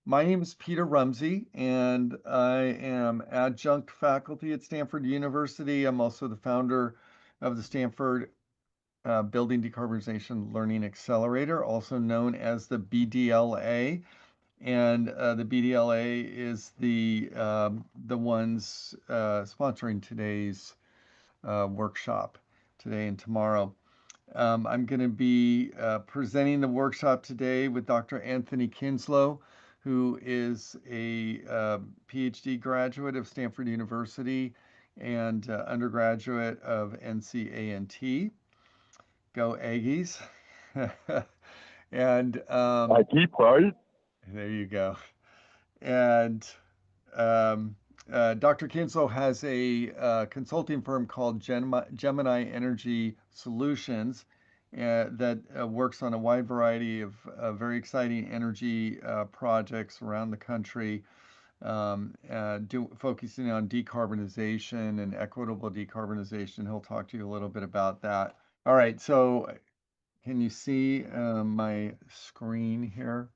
My name is Peter Rumsey, and I am adjunct faculty at Stanford University. I'm also the founder of the Stanford Building Decarbonization Learning Accelerator, also known as the BDLA. And the BDLA is the ones sponsoring today's workshop today and tomorrow. I'm going to be presenting the workshop today with Dr. Anthony Kinslow, who is a PhD graduate of Stanford University and undergraduate of NCANT. Go Aggies. And I keep right. there you go. And um, Dr. Kinslow has a consulting firm called Gemini Energy Solutions that works on a wide variety of very exciting energy projects around the country, focusing on decarbonization and equitable decarbonization. He'll talk to you a little bit about that. All right, so can you see my screen here?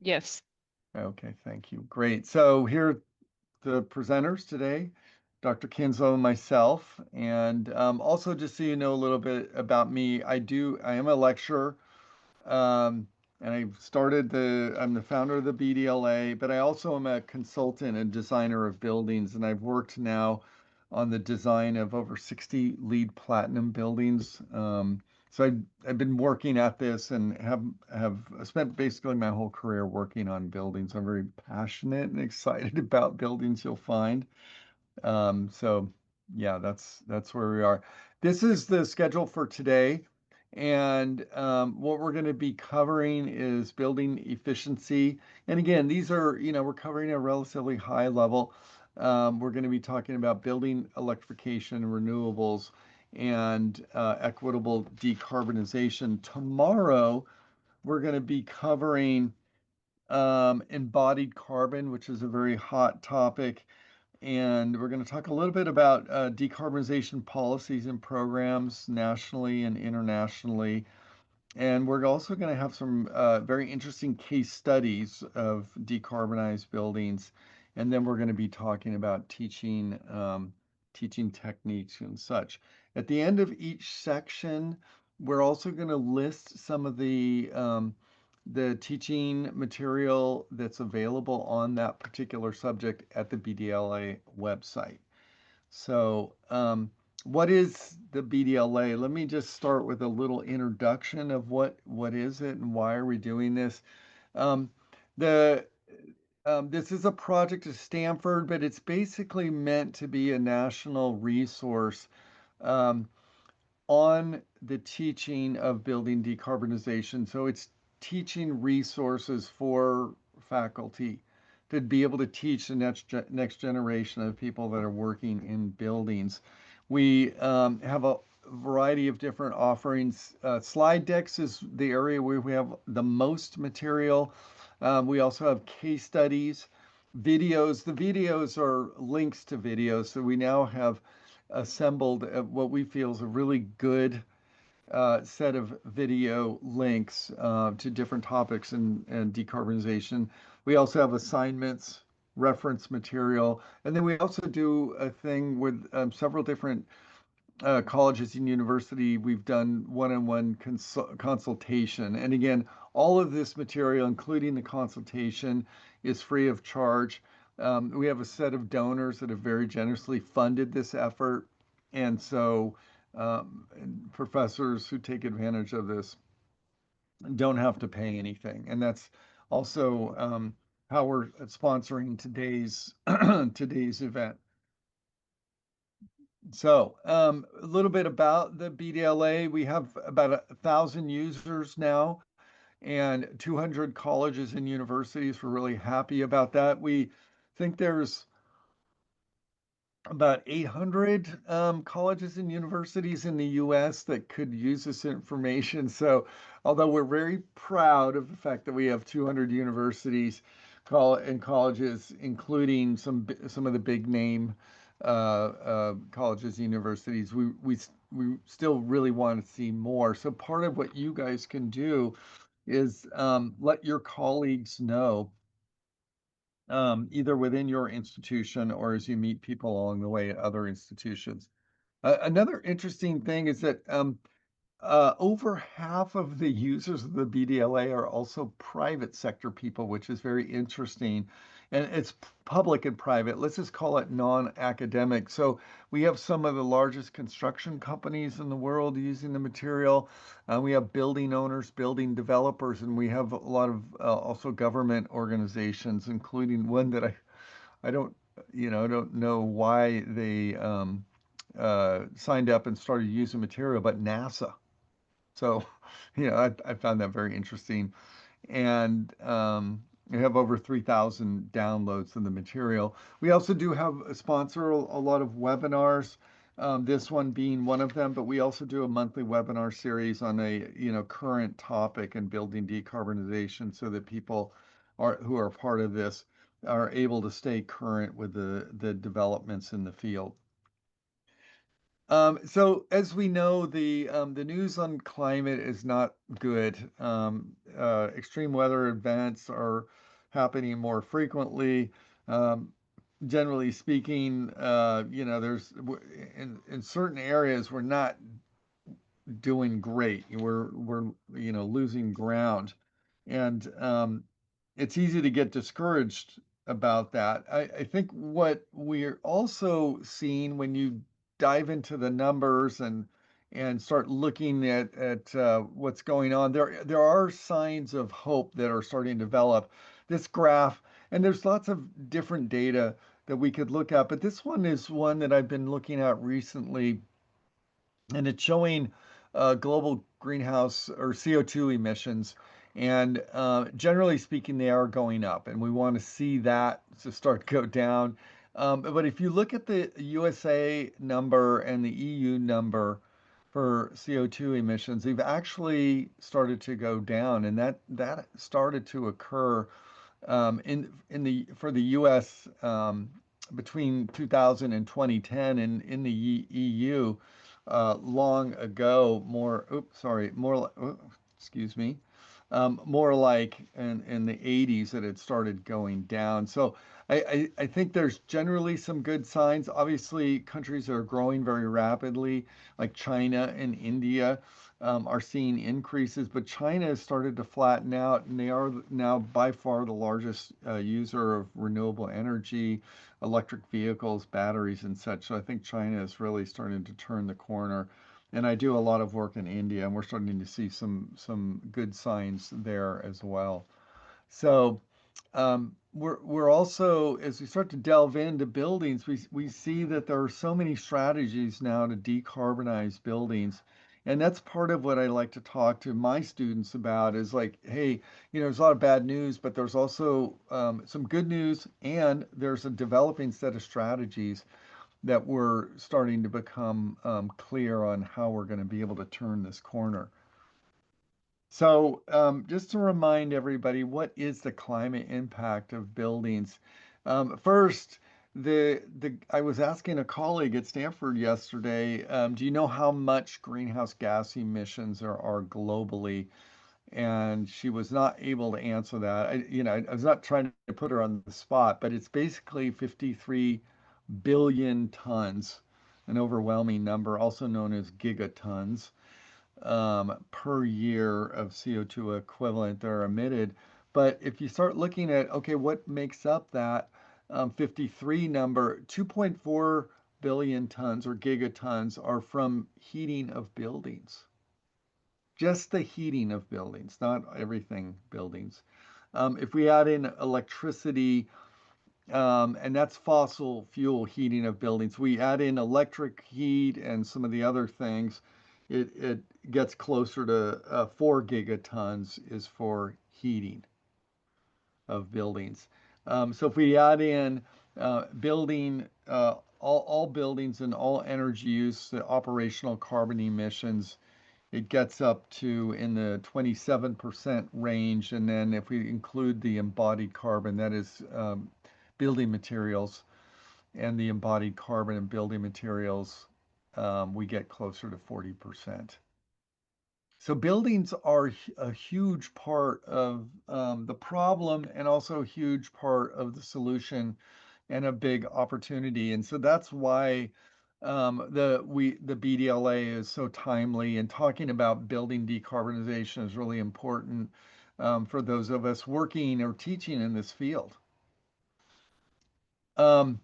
Yes. Okay, thank you. Great. So here are the presenters today, Dr. Kinslow and myself. And also just so you know a little bit about me, I am a lecturer. Um, and I'm the founder of the BDLA, but I also am a consultant and designer of buildings. And I've worked now on the design of over 60 LEED Platinum buildings. So I've been working at this and have spent basically my whole career working on buildings. I'm very passionate and excited about buildings, you'll find. So yeah, that's where we are. This is the schedule for today. And what we're going to be covering is building efficiency. And again, these are, we're covering a relatively high level. We're going to be talking about building electrification, renewables, and equitable decarbonization. Tomorrow, we're going to be covering embodied carbon, which is a very hot topic. And we're going to talk a little bit about decarbonization policies and programs nationally and internationally. And we're also going to have some very interesting case studies of decarbonized buildings. And then we're going to be talking about teaching techniques and such. At the end of each section, we're also going to list some of the teaching material that's available on that particular subject at the BDLA website. So, what is the BDLA? Let me just start with a little introduction of what is it and why are we doing this. Um, the This is a project at Stanford, but it's basically meant to be a national resource um, on the teaching of building decarbonization. So it's teaching resources for faculty to be able to teach the next generation of people that are working in buildings. We have a variety of different offerings. Slide decks is the area where we have the most material. We also have case studies, videos. The videos are links to videos. So we now have assembled what we feel is a really good set of video links to different topics and decarbonization. We also have assignments, reference material, and then we also do a thing with several different colleges and university. We've done one-on-one consultation. And again, all of this material, including the consultation, is free of charge. We have a set of donors that have very generously funded this effort. And so professors who take advantage of this don't have to pay anything. And that's also how we're sponsoring today's event. So, a little bit about the BDLA. We have about 1,000 users now and 200 colleges and universities. We're really happy about that. We think there's about 800 colleges and universities in the US that could use this information. So, although we're very proud of the fact that we have 200 universities and colleges, including some of the big name colleges and universities, we still really want to see more. So, part of what you guys can do is let your colleagues know either within your institution or as you meet people along the way at other institutions. Another interesting thing is that over half of the users of the BDLA are also private sector people, which is very interesting. And it's public and private. Let's just call it non-academic. So we have some of the largest construction companies in the world using the material. We have building owners, building developers, and we have a lot of also government organizations, including one that I don't, I don't know why they signed up and started using material, but NASA. So, I found that very interesting. And we have over 3,000 downloads in the material. We also do have sponsor a lot of webinars, this one being one of them, but we also do a monthly webinar series on a, current topic in building decarbonization so that people who are part of this are able to stay current with the developments in the field. So as we know, the news on climate is not good. Extreme weather events are happening more frequently. Um, Generally speaking, in certain areas we're not doing great. We're losing ground, and it's easy to get discouraged about that. I think what we're also seeing when you dive into the numbers and start looking at what's going on, there are signs of hope that are starting to develop. This graph, and there's lots of different data that we could look at, but this one is one that I've been looking at recently, and it's showing global greenhouse or CO2 emissions. And generally speaking, they are going up, and we want to see that to start go down. But if you look at the USA number and the EU number for CO2 emissions, they've actually started to go down, and that started to occur in the for the U.S. Between 2000 and 2010, and in the EU long ago, excuse me, more like in the 80s that it started going down. So I think there's generally some good signs. Obviously, countries that are growing very rapidly, like China and India, are seeing increases, but China has started to flatten out, and they are now by far the largest user of renewable energy, electric vehicles, batteries, and such. So I think China is really starting to turn the corner. And I do a lot of work in India, and we're starting to see some good signs there as well. So we're also, as we start to delve into buildings, we see that there are so many strategies now to decarbonize buildings. And that's part of what I like to talk to my students about is like, hey, there's a lot of bad news, but there's also some good news, and there's a developing set of strategies that we're starting to become clear on how we're going to be able to turn this corner. So, just to remind everybody, what is the climate impact of buildings? First, I was asking a colleague at Stanford yesterday, do you know how much greenhouse gas emissions there are globally? And she was not able to answer that. I was not trying to put her on the spot, but it's basically 53 billion tons, an overwhelming number, also known as gigatons per year of CO2 equivalent that are emitted. But if you start looking at, okay, what makes up that 53 number, 2.4 billion tons or gigatons are from heating of buildings. Just the heating of buildings, not everything buildings. If we add in electricity, and that's fossil fuel heating of buildings. We add in electric heat and some of the other things, it gets closer to 4 gigatons is for heating of buildings. So if we add in building, all buildings and all energy use, the operational carbon emissions, it gets up to in the 27% range. And then if we include the embodied carbon, that is building materials, and the embodied carbon in building materials, we get closer to 40%. So buildings are a huge part of the problem and also a huge part of the solution and a big opportunity. And so that's why the BDLA is so timely, and talking about building decarbonization is really important for those of us working or teaching in this field. Um,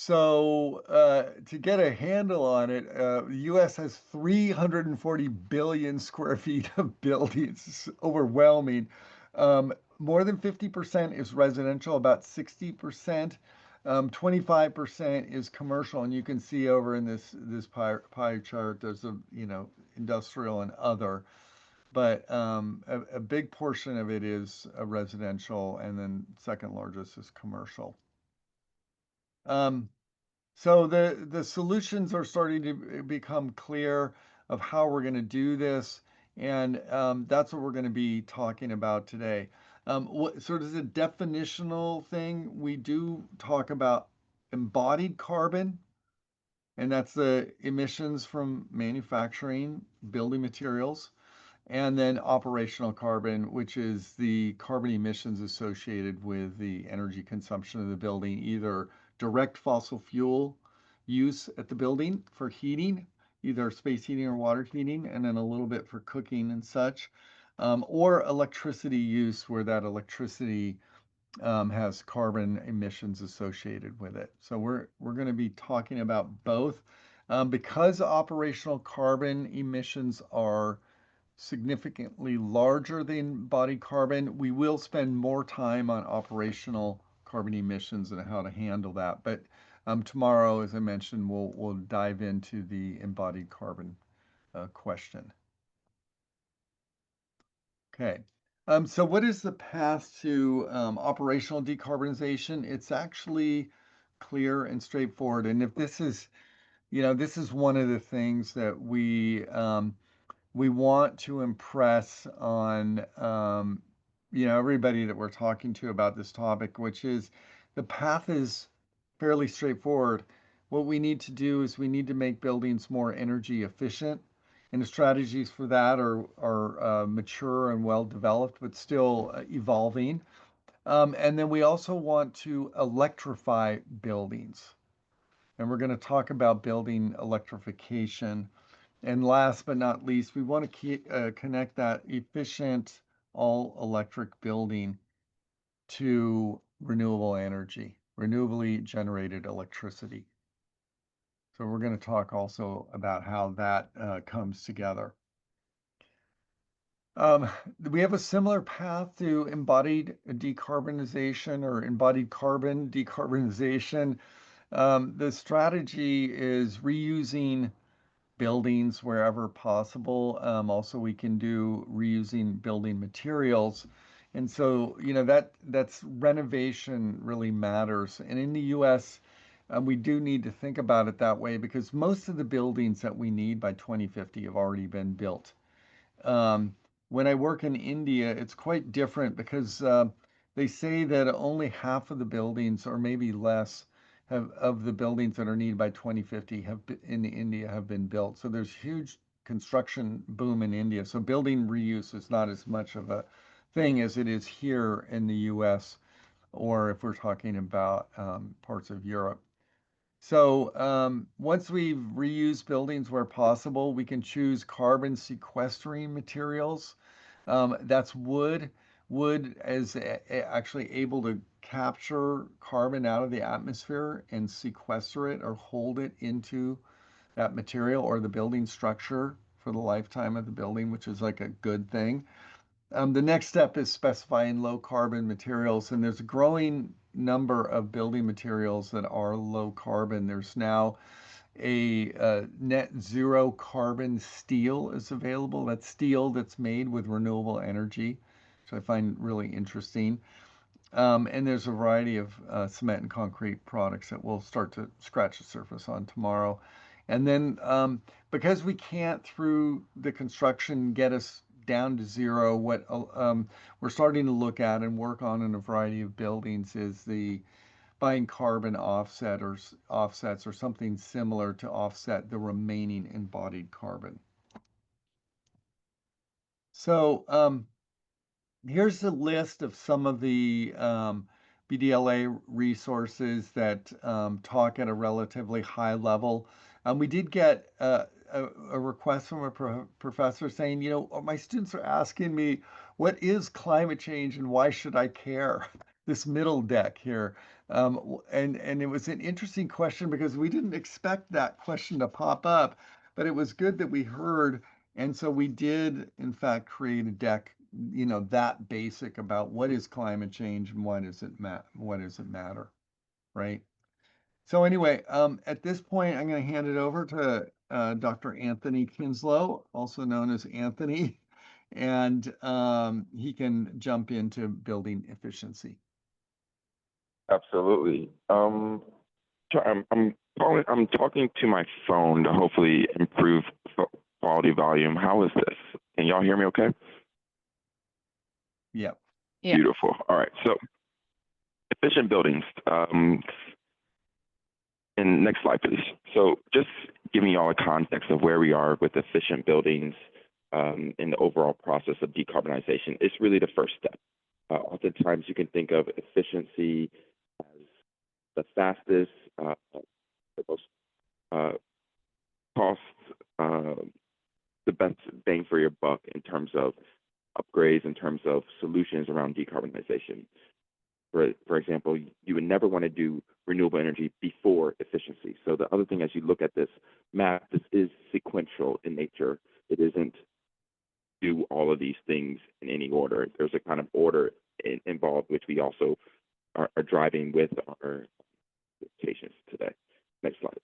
to get a handle on it, the U.S. has 340 billion square feet of buildings. It's overwhelming. More than 50% is residential, about 60%. 25% is commercial, and you can see over in this pie chart, there's industrial and other, but a big portion of it is residential, and then second largest is commercial. Um, so the solutions are starting to become clear of how we're going to do this, and that's what we're going to be talking about today. Sort of a definitional thing, we do talk about embodied carbon, and that's the emissions from manufacturing building materials. And then operational carbon, which is the carbon emissions associated with the energy consumption of the building, either direct fossil fuel use at the building for heating, either space heating or water heating, and then a little bit for cooking and such, or electricity use where that electricity has carbon emissions associated with it. So we're going to be talking about both. Because operational carbon emissions are significantly larger than embodied carbon, we will spend more time on operational carbon emissions and how to handle that. But tomorrow, as I mentioned, we'll dive into the embodied carbon question. Okay. So what is the path to operational decarbonization? It's actually clear and straightforward. And if this is, this is one of the things that we want to impress on everybody that we're talking to about this topic, which is the path is fairly straightforward. What we need to do is we need to make buildings more energy efficient, and the strategies for that are mature and well developed, but still evolving. And then we also want to electrify buildings, and we're going to talk about building electrification. And last but not least, we want to connect that efficient all-electric building to renewable energy, renewably generated electricity. So we're going to talk also about how that comes together. We have a similar path to embodied decarbonization or embodied carbon decarbonization. The strategy is reusing buildings wherever possible. Also, we can do reusing building materials. And so, that's renovation really matters. And in the US, we do need to think about it that way because most of the buildings that we need by 2050 have already been built. Um, when I work in India, it's quite different because they say that only half of the buildings, or maybe less, of the buildings that are needed by 2050 in India have been built. So there's huge construction boom in India. So building reuse is not as much of a thing as it is here in the U.S. or if we're talking about parts of Europe. So once we've reused buildings where possible, we can choose carbon sequestering materials. That's wood. Wood is actually able to capture carbon out of the atmosphere and sequester it or hold it into that material or the building structure for the lifetime of the building, which is like a good thing. The next step is specifying low carbon materials, and there's a growing number of building materials that are low carbon. There's now a net zero carbon steel is available. That's steel that's made with renewable energy, which I find really interesting. And there's a variety of cement and concrete products that we'll start to scratch the surface on tomorrow. And then because we can't, through the construction, get us down to zero, what we're starting to look at and work on in a variety of buildings is the buying carbon offsets or something similar to offset the remaining embodied carbon. So here's a list of some of the BDLA resources that talk at a relatively high level. We did get a request from a professor saying, you know, my students are asking me, what is climate change and why should I care? This middle deck here. And it was an interesting question because we didn't expect that question to pop up, but it was good that we heard. And so we did, in fact, create a deck, you know, that basic about what is climate change and what does it matter, right? So anyway, at this point, I'm going to hand it over to Dr. Anthony Kinslow, also known as Anthony, and he can jump into building efficiency. Absolutely. I'm talking to my phone to hopefully improve quality volume. How is this? Can y'all hear me okay? Yep. Yeah. Beautiful. All right. So efficient buildings. And next slide, please. So just giving y'all a context of where we are with efficient buildings in the overall process of decarbonization. It's really the first step. Oftentimes you can think of efficiency as the fastest, the most cost, the best bang for your buck in terms of upgrades, in terms of solutions around decarbonization. For example, you would never want to do renewable energy before efficiency. So the other thing, as you look at this map, this is sequential in nature. It isn't do all of these things in any order. There's a kind of order involved, which we also are driving with our presentations today. Next slide.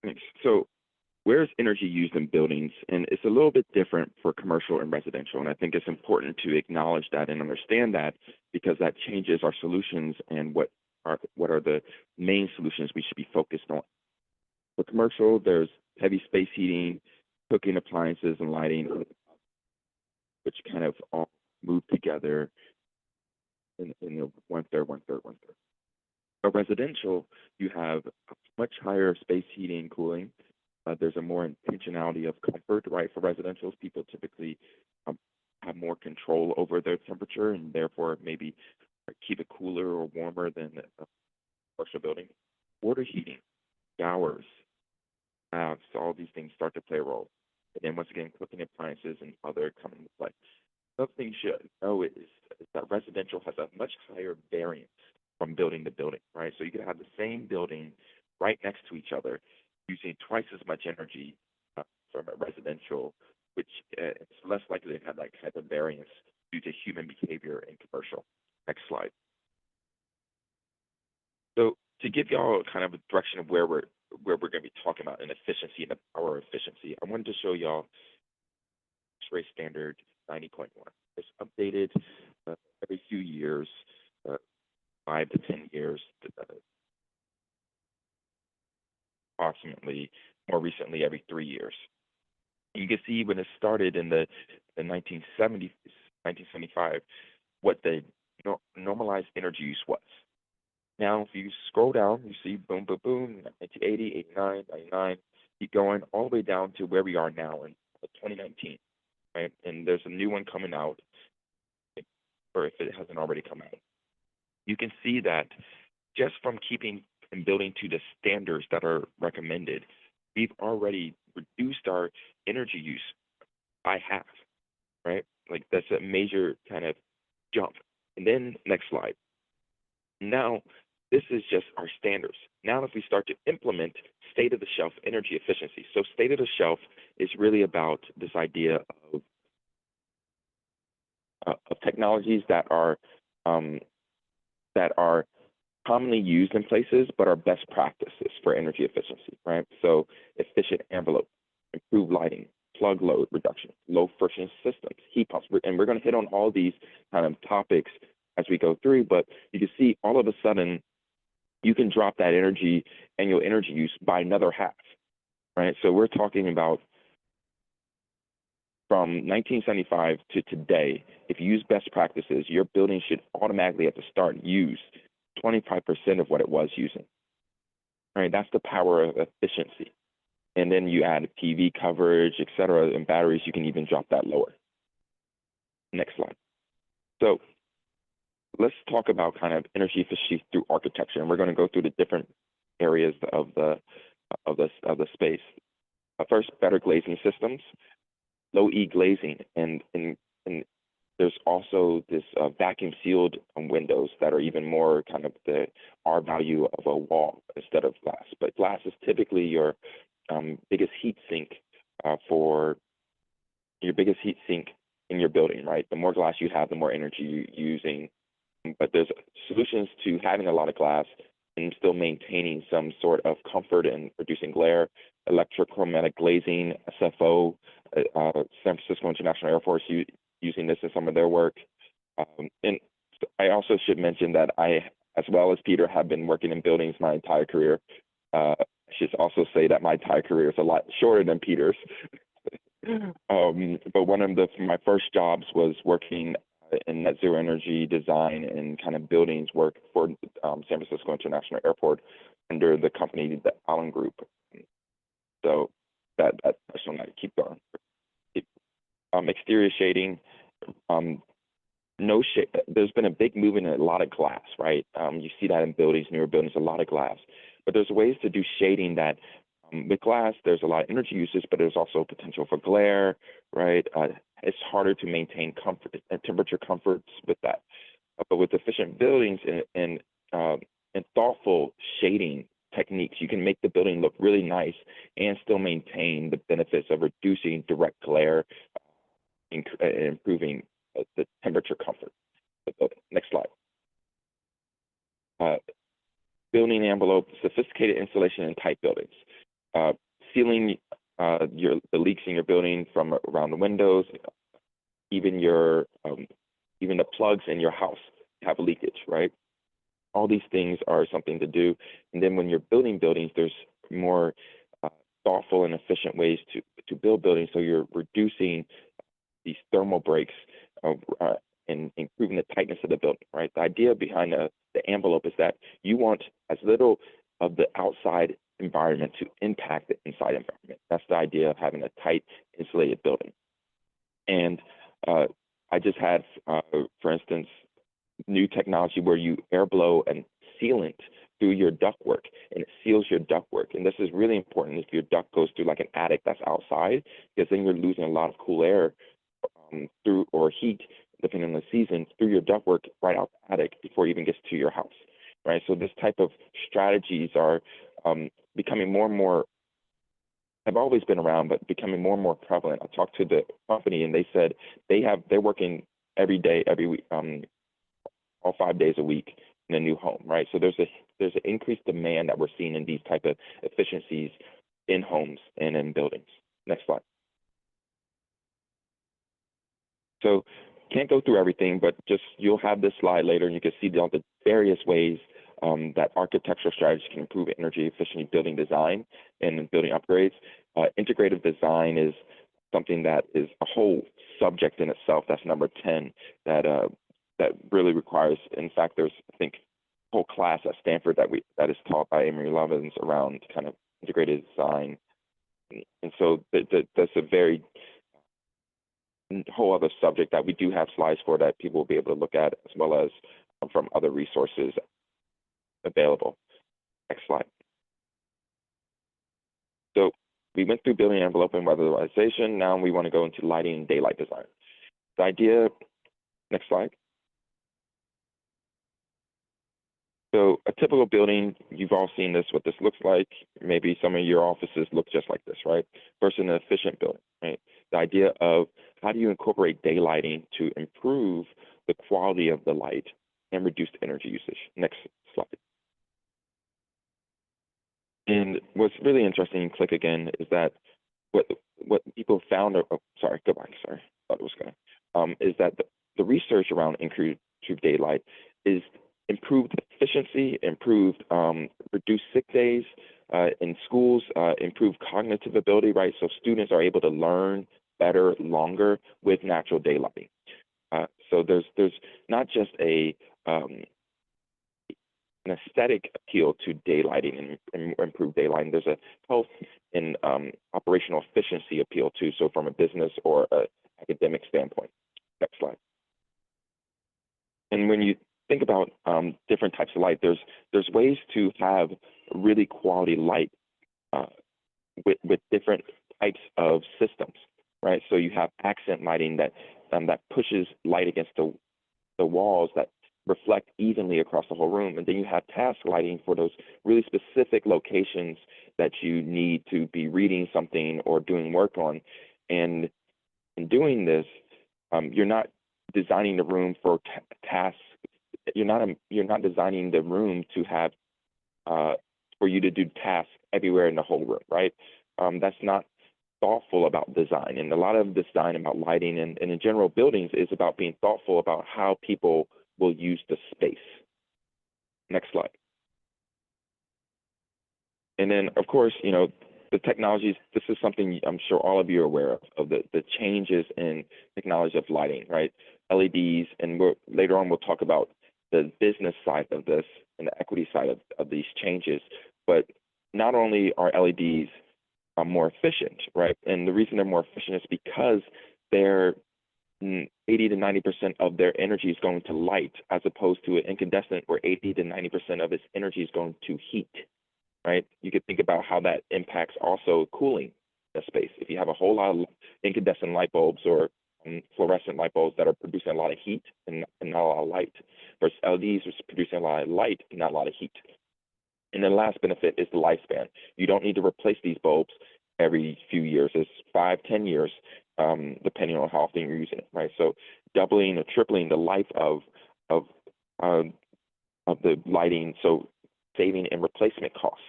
Thanks. So where's energy used in buildings? And it's a little bit different for commercial and residential. And I think it's important to acknowledge that and understand that, because that changes our solutions and what are the main solutions we should be focused on. For commercial, there's heavy space heating, cooking appliances, and lighting, which kind of all move together in the one-third. For residential, you have much higher space heating and cooling. There's a more intentionality of comfort, right? For residentials, people typically have more control over their temperature and therefore maybe keep it cooler or warmer than a commercial building. Water heating, showers, so all these things start to play a role. And then once again, cooking appliances and other come into play. Another thing you should know is that residential has a much higher variance from building to building, right? So you can have the same building right next to each other, using twice as much energy from a residential, which it's less likely to have that type of variance due to human behavior in commercial. Next slide. So to give y'all kind of a direction of where we're going to be talking about in efficiency and the power of efficiency, I wanted to show y'all X-ray standard 90.1. It's updated every few years, 5 to 10 years, approximately, more recently every 3 years. You can see when it started in the 1970s, 1975, what the normalized energy use was. Now, if you scroll down, you see boom, boom, boom, 1980, 89, 99, keep going all the way down to where we are now in 2019, right? And there's a new one coming out, or if it hasn't already come out. You can see that just from keeping and building to the standards that are recommended, we've already reduced our energy use by half, right? Like that's a major kind of jump. And then next slide. Now, this is just our standards. Now, if we start to implement state-of-the-shelf energy efficiency. So state-of-the-shelf is really about this idea of technologies that are commonly used in places, but are best practices for energy efficiency, right? So efficient envelope, improved lighting, plug load reduction, low friction systems, heat pumps. And we're going to hit on all these kind of topics as we go through, but you can see all of a sudden, you can drop that annual energy use by another half, right? So we're talking about from 1975 to today, if you use best practices, your building should automatically at the start use 25% of what it was using. All right, that's the power of efficiency. and then you add PV coverage, et cetera, and batteries, you can even drop that lower. Next slide. So let's talk about kind of energy efficiency through architecture, and we're going to go through the different areas of the space. First, better glazing systems, low E glazing, and there's also this vacuum sealed windows that are even more kind of the R value of a wall instead of glass. But glass is typically your biggest heat sink in your building, right? The more glass you have, the more energy you're using. But there's solutions to having a lot of glass and still maintaining some sort of comfort and reducing glare. Electrochromatic glazing, SFO, San Francisco International Airport using this in some of their work. And I also should mention that I, as well as Peter, have been working in buildings my entire career. I should also say that my entire career is a lot shorter than Peter's. But one of my first jobs was working in net zero energy design and kind of buildings work for San Francisco International Airport under the company, the Allen Group. So that touched on that. Keep going. Exterior shading. No shade. There's been a big movement in a lot of glass, right? You see that in buildings, newer buildings, a lot of glass. But there's ways to do shading that with glass, there's a lot of energy usage, but there's also potential for glare, right? It's harder to maintain comfort and temperature comforts with that. But with efficient buildings and thoughtful shading techniques, you can make the building look really nice and still maintain the benefits of reducing direct glare, improving the temperature comfort of the building. Next slide. Building envelope, sophisticated insulation in tight buildings. Sealing the leaks in your building from around the windows, even the plugs in your house have leakage, right? All these things are something to do. And then when you're building buildings, there's more thoughtful and efficient ways to build buildings. So you're reducing these thermal breaks and improving the tightness of the building, right? The idea behind the envelope is that you want as little of the outside environment to impact the inside environment. That's the idea of having a tight, insulated building. And I just had, for instance, new technology where you air blow and sealant through your ductwork, and it seals your ductwork. And this is really important if your duct goes through like an attic that's outside, because then you're losing a lot of cool air through, or heat, depending on the season, through your ductwork right out the attic before it even gets to your house, right? So this type of strategies are becoming more and more, have always been around, but becoming more and more prevalent. I talked to the company and they said they're working every day, every week, all 5 days a week in a new home, right? So there's an increased demand that we're seeing in these type of efficiencies in homes and in buildings. Next slide. So can't go through everything, but just you'll have this slide later and you can see all the various ways that architectural strategies can improve energy efficient building design and building upgrades. Integrative design is something that is a whole subject in itself. That's number 10 that really requires, in fact, there's, I think, a whole class at Stanford that is taught by Amory Lovins around kind of integrated design. And so that's a very whole other subject that we do have slides for that people will be able to look at, as well as from other resources available. Next slide. So we went through building envelope and weatherization. Now we want to go into lighting and daylight design. The idea, next slide. So a typical building, you've all seen this, what this looks like. Maybe some of your offices look just like this, right? Versus an efficient building, right? The idea of how do you incorporate daylighting to improve the quality of the light and reduce energy usage. Next slide. And what's really interesting, click again, is that what people found, sorry, go back, sorry, thought it was going to, is that the research around improved daylight is improved efficiency, improved reduced sick days in schools, improved cognitive ability, right? So students are able to learn better, longer with natural daylighting. So there's not just a an aesthetic appeal to daylighting and improved daylighting. There's a health and operational efficiency appeal too. So from a business or a academic standpoint. Next slide. And when you think about different types of light, there's ways to have really quality light with different types of systems, right? So you have accent lighting that pushes light against the walls that reflect evenly across the whole room. And then you have task lighting for those really specific locations that you need to be reading something or doing work on. And in doing this, you're not designing the room for tasks. You're not designing the room to have for you to do tasks everywhere in the whole room, right? That's not thoughtful about design. And a lot of design about lighting and in general buildings is about being thoughtful about how people will use the space. Next slide. And then, of course, the technologies, this is something I'm sure all of you are aware of the changes in technology of lighting, right? LEDs, and later on we'll talk about the business side of this and the equity side of these changes. But not only are LEDs more efficient, right? And the reason they're more efficient is because they're 80 to 90% of their energy is going to light, as opposed to an incandescent where 80 to 90% of its energy is going to heat, right? You could think about how that impacts also cooling the space. If you have a whole lot of incandescent light bulbs or fluorescent light bulbs that are producing a lot of heat and not a lot of light, versus LEDs, which is producing a lot of light and not a lot of heat. And the last benefit is the lifespan. You don't need to replace these bulbs every few years. It's 5-10 years, depending on how often you're using it, right? So doubling or tripling the life of the lighting, so saving and replacement costs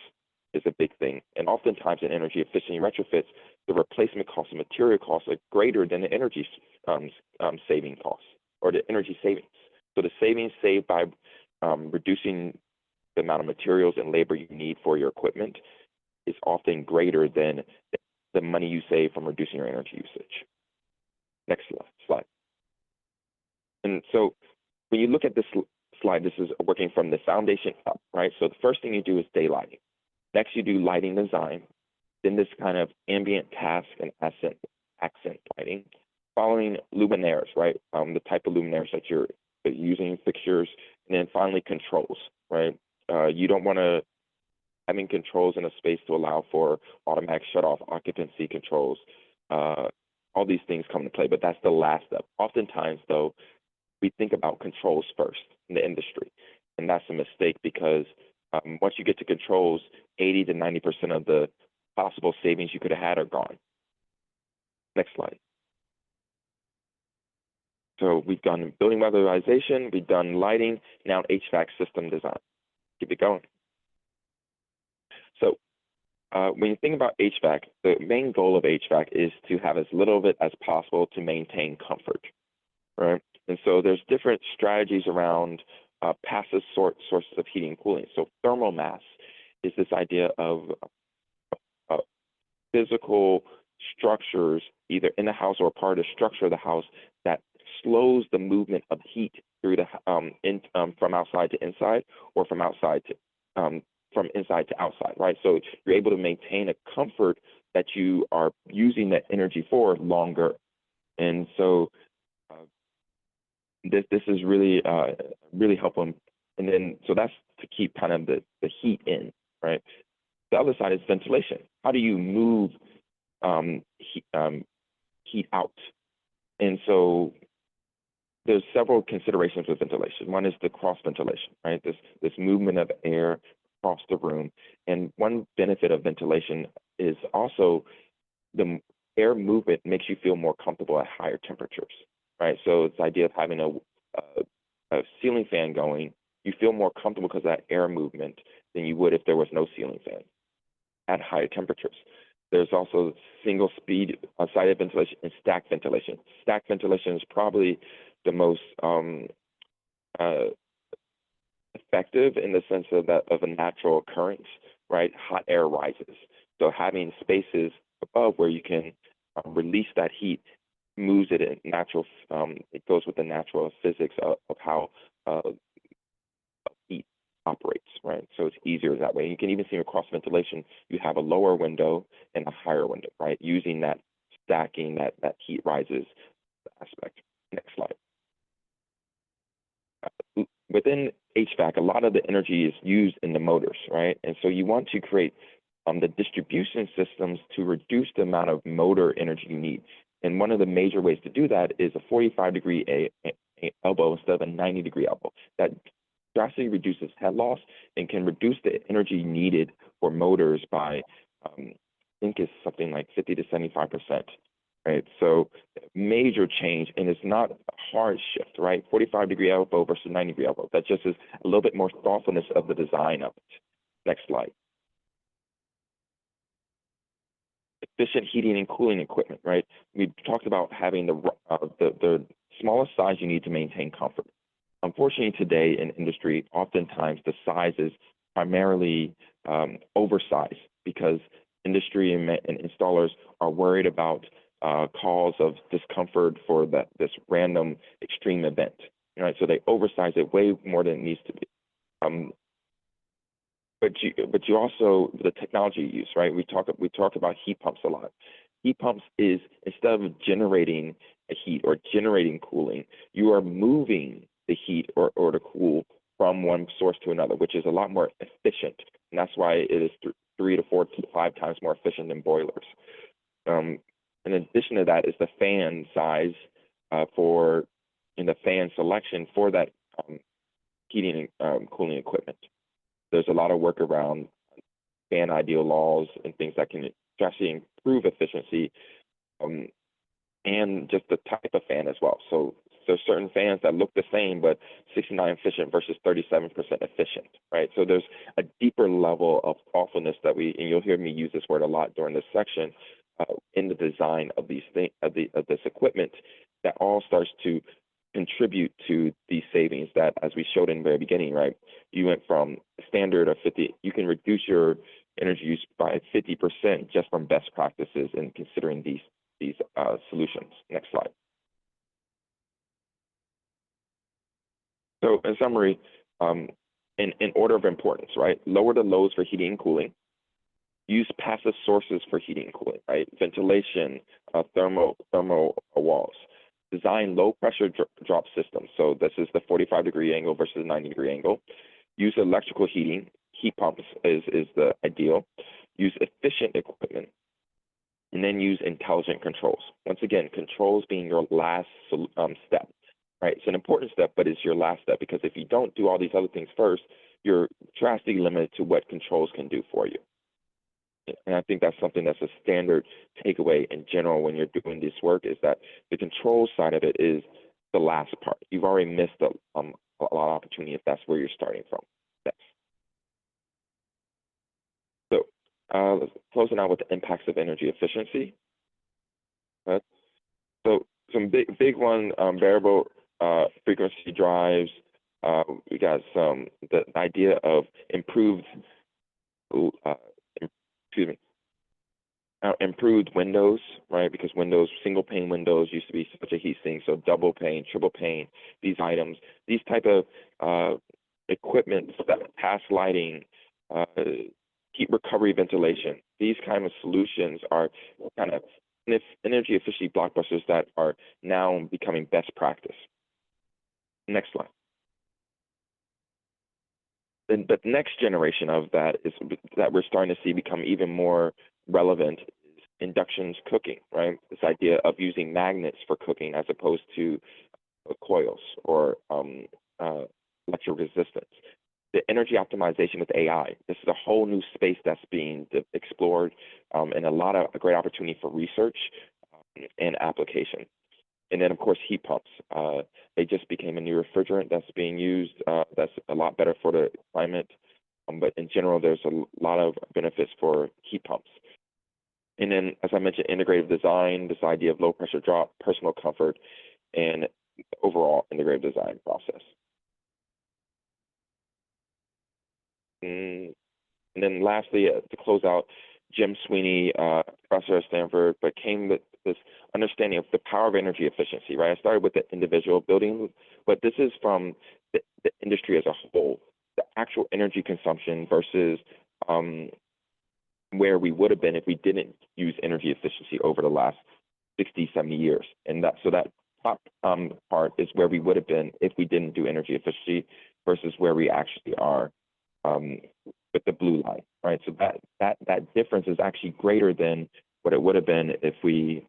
is a big thing. And oftentimes in energy efficiency retrofits, the replacement costs and material costs are greater than the energy saving costs or the energy savings. So the savings saved by reducing the amount of materials and labor you need for your equipment is often greater than the money you save from reducing your energy usage. Next slide. And so when you look at this slide, this is working from the foundation up, right? So the first thing you do is daylighting. Next, you do lighting design. Then this kind of ambient task and accent lighting. Following luminaires, right? The type of luminaires that you're using, fixtures, and then finally controls, right? You don't want to having controls in a space to allow for automatic shut-off occupancy controls. All these things come into play, but that's the last step. Oftentimes, though, we think about controls first in the industry, and that's a mistake because once you get to controls, 80 to 90% of the possible savings you could have had are gone. Next slide. So we've done building weatherization, we've done lighting, now HVAC system design. Keep it going. So when you think about HVAC, the main goal of HVAC is to have as little of it as possible to maintain comfort, right? And so there's different strategies around passive sources of heating and cooling. So thermal mass is this idea of physical structures, either in the house or part of the structure of the house, that slows the movement of heat through the from outside to inside, or from outside to from inside to outside, right? So you're able to maintain a comfort that you are using that energy for longer. And so this is really really helpful. And then so that's to keep kind of the heat in, right? The other side is ventilation. How do you move heat out? And so there's several considerations with ventilation. One is the cross ventilation, right? This movement of air across the room. And one benefit of ventilation is also the air movement makes you feel more comfortable at higher temperatures, right? So it's the idea of having a ceiling fan going, you feel more comfortable because of that air movement than you would if there was no ceiling fan at higher temperatures. There's also single speed sided ventilation and stacked ventilation. Stacked ventilation is probably the most effective in the sense of a natural occurrence, right? Hot air rises. So having spaces above where you can release that heat moves it in natural, it goes with the natural physics of how heat operates, right? So it's easier that way. You can even see across ventilation, you have a lower window and a higher window, right? Using that stacking, that heat rises aspect. Next slide. Within HVAC, a lot of the energy is used in the motors, right? And so you want to create the distribution systems to reduce the amount of motor energy you need. And one of the major ways to do that is a 45-degree elbow instead of a 90-degree elbow. That drastically reduces head loss and can reduce the energy needed for motors by, I think it's something like 50 to 75%. Right, so major change, and it's not a hard shift, right? 45-degree elbow versus 90-degree elbow. That just is a little bit more thoughtfulness of the design of it. Next slide. Efficient heating and cooling equipment, right? We talked about having the smallest size you need to maintain comfort. Unfortunately, today in industry, oftentimes the size is primarily oversized because industry and installers are worried about cause of discomfort for this random extreme event, right? So they oversize it way more than it needs to be. But you also, the technology you use, right? We talk about heat pumps a lot. Heat pumps is, instead of generating a heat or generating cooling, you are moving the heat or the cool from one source to another, which is a lot more efficient. And that's why it is 3 to 4 to 5 times more efficient than boilers. In addition to that is the fan size and the fan selection for that heating and cooling equipment. There's a lot of work around fan ideal laws and things that can actually improve efficiency and just the type of fan as well. So there's certain fans that look the same, but 69 efficient versus 37% efficient, right? So there's a deeper level of thoughtfulness that and you'll hear me use this word a lot during this section, in the design of these things, of this equipment, that all starts to contribute to these savings that, as we showed in the very beginning, right? You went from a standard of 50, you can reduce your energy use by 50% just from best practices in considering these solutions. Next slide. So in summary, in order of importance, right? Lower the loads for heating and cooling. Use passive sources for heating and cooling, right? Ventilation, thermal walls. Design low pressure drop systems. So this is the 45-degree angle versus 90-degree angle. Use electrical heating. Heat pumps is the ideal. Use efficient equipment. And then use intelligent controls. Once again, controls being your last step, right? It's an important step, but it's your last step, because if you don't do all these other things first, you're drastically limited to what controls can do for you. And I think that's something that's a standard takeaway in general when you're doing this work, is that the control side of it is the last part. You've already missed a lot of opportunity if that's where you're starting from. Next. So closing out with the impacts of energy efficiency. So some big one, variable frequency drives. We got the idea of improved improved windows, right? Because single pane windows used to be such a heat sink, so double pane, triple pane, these items, these type of equipment, pass lighting, heat recovery ventilation, these kind of solutions are kind of energy efficiency blockbusters that are now becoming best practice. Next slide. Then the next generation of that is that we're starting to see become even more relevant is induction cooking, right? This idea of using magnets for cooking as opposed to coils or electric resistance. The energy optimization with AI. This is a whole new space that's being explored, and a lot of great opportunity for research and application. And then, of course, heat pumps. They just became a new refrigerant that's being used. That's a lot better for the climate. But in general, there's a lot of benefits for heat pumps. And then, as I mentioned, integrative design, this idea of low pressure drop, personal comfort, and overall integrative design process. And then lastly, to close out, Jim Sweeney, professor at Stanford, but came with this understanding of the power of energy efficiency, right? I started with the individual building, but this is from the industry as a whole. the actual energy consumption versus where we would have been if we didn't use energy efficiency over the last 60, 70 years. And that top part is where we would have been if we didn't do energy efficiency versus where we actually are with the blue line, right? So that difference is actually greater than what it would have been if we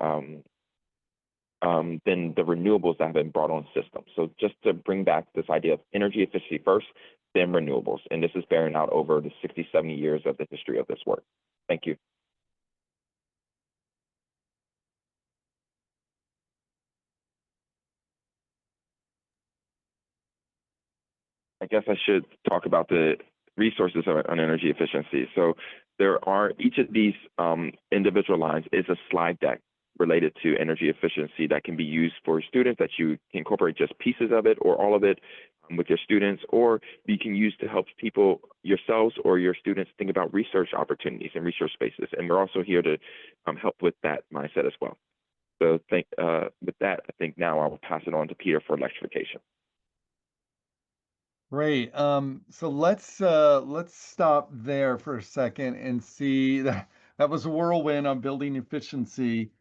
than the renewables that have been brought on system. So just to bring back this idea of energy efficiency first, then renewables. And this is bearing out over the 60, 70 years of the history of this work. Thank you. I guess I should talk about the resources on energy efficiency. So there are, each of these individual lines is a slide deck related to energy efficiency that can be used for students, that you can incorporate just pieces of it or all of it with your students, or you can use to help people, yourselves or your students, think about research opportunities and research spaces. And we're also here to help with that mindset as well. So with that, I think now I will pass it on to Peter for electrification. Great. So let's stop there for a second and see that was a whirlwind on building efficiency.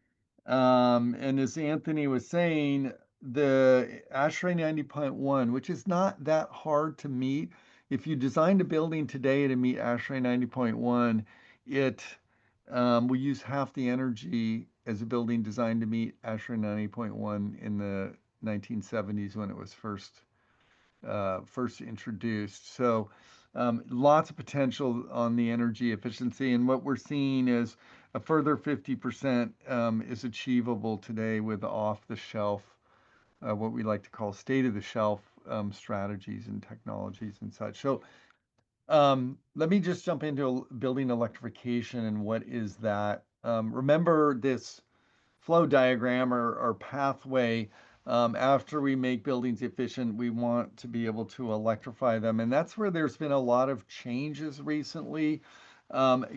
And as Anthony was saying, the ASHRAE 90.1, which is not that hard to meet, if you designed a building today to meet ASHRAE 90.1, it will use half the energy as a building designed to meet ASHRAE 90.1 in the 1970s when it was first introduced. So lots of potential on the energy efficiency. And what we're seeing is a further 50% is achievable today with off-the-shelf, what we like to call state-of-the-shelf strategies and technologies and such. So let me just jump into building electrification and what is that. Remember this flow diagram or pathway. After we make buildings efficient, we want to be able to electrify them. And that's where there's been a lot of changes recently.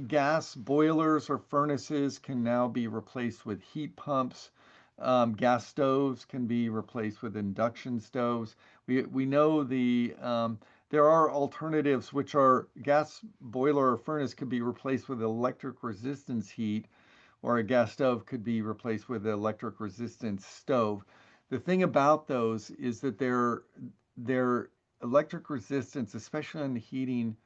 Gas boilers or furnaces can now be replaced with heat pumps. Gas stoves can be replaced with induction stoves. We know there are alternatives, which are gas boiler or furnace could be replaced with electric resistance heat, or a gas stove could be replaced with an electric resistance stove. The thing about those is that their electric resistance, especially on the heating,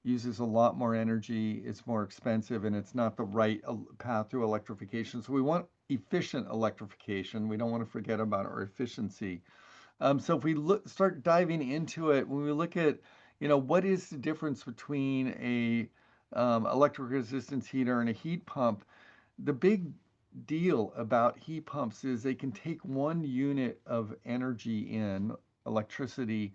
uses a lot more energy, it's more expensive, and it's not the right path to electrification. So we want efficient electrification. We don't want to forget about our efficiency. So if we start diving into it, when we look at, what is the difference between a electric resistance heater and a heat pump, the big deal about heat pumps is they can take 1 unit of energy in electricity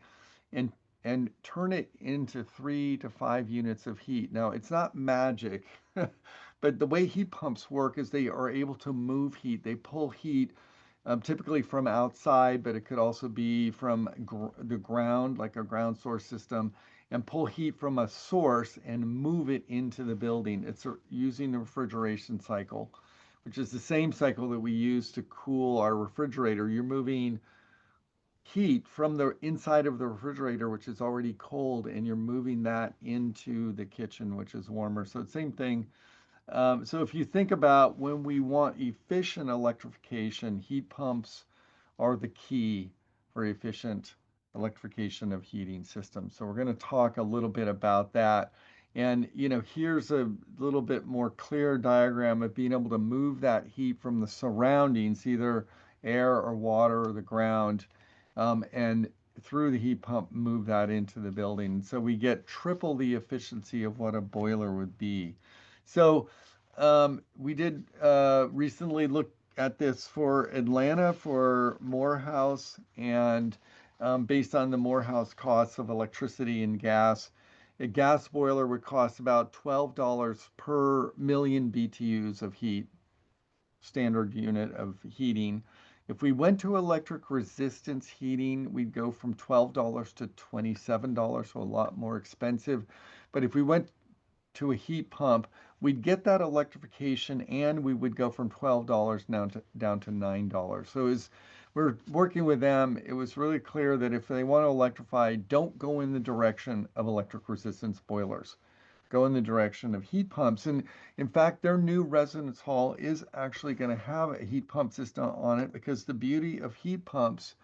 and turn it into 3 to 5 units of heat. Now, it's not magic, but the way heat pumps work is they are able to move heat. They pull heat typically from outside, but it could also be from the ground, like a ground source system, and pull heat from a source and move it into the building. It's using the refrigeration cycle, which is the same cycle that we use to cool our refrigerator. You're moving heat from the inside of the refrigerator, which is already cold, and you're moving that into the kitchen, which is warmer. So same thing. So if you think about when we want efficient electrification, heat pumps are the key for efficient electrification of heating systems. So we're going to talk a little bit about that. And here's a little bit more clear diagram of being able to move that heat from the surroundings, either air or water or the ground, and through the heat pump move that into the building. So we get triple the efficiency of what a boiler would be. So we did recently look at this for Atlanta for Morehouse, and based on the Morehouse costs of electricity and gas, a gas boiler would cost about $12 per million BTUs of heat, standard unit of heating. If we went to electric resistance heating, we'd go from $12 to $27, so a lot more expensive. But if we went to a heat pump, we'd get that electrification and we would go from $12 down to $9. So we're working with them. It was really clear that if they want to electrify, don't go in the direction of electric resistance boilers. Go in the direction of heat pumps. And in fact, their new residence hall is actually going to have a heat pump system on it because the beauty of heat pumps,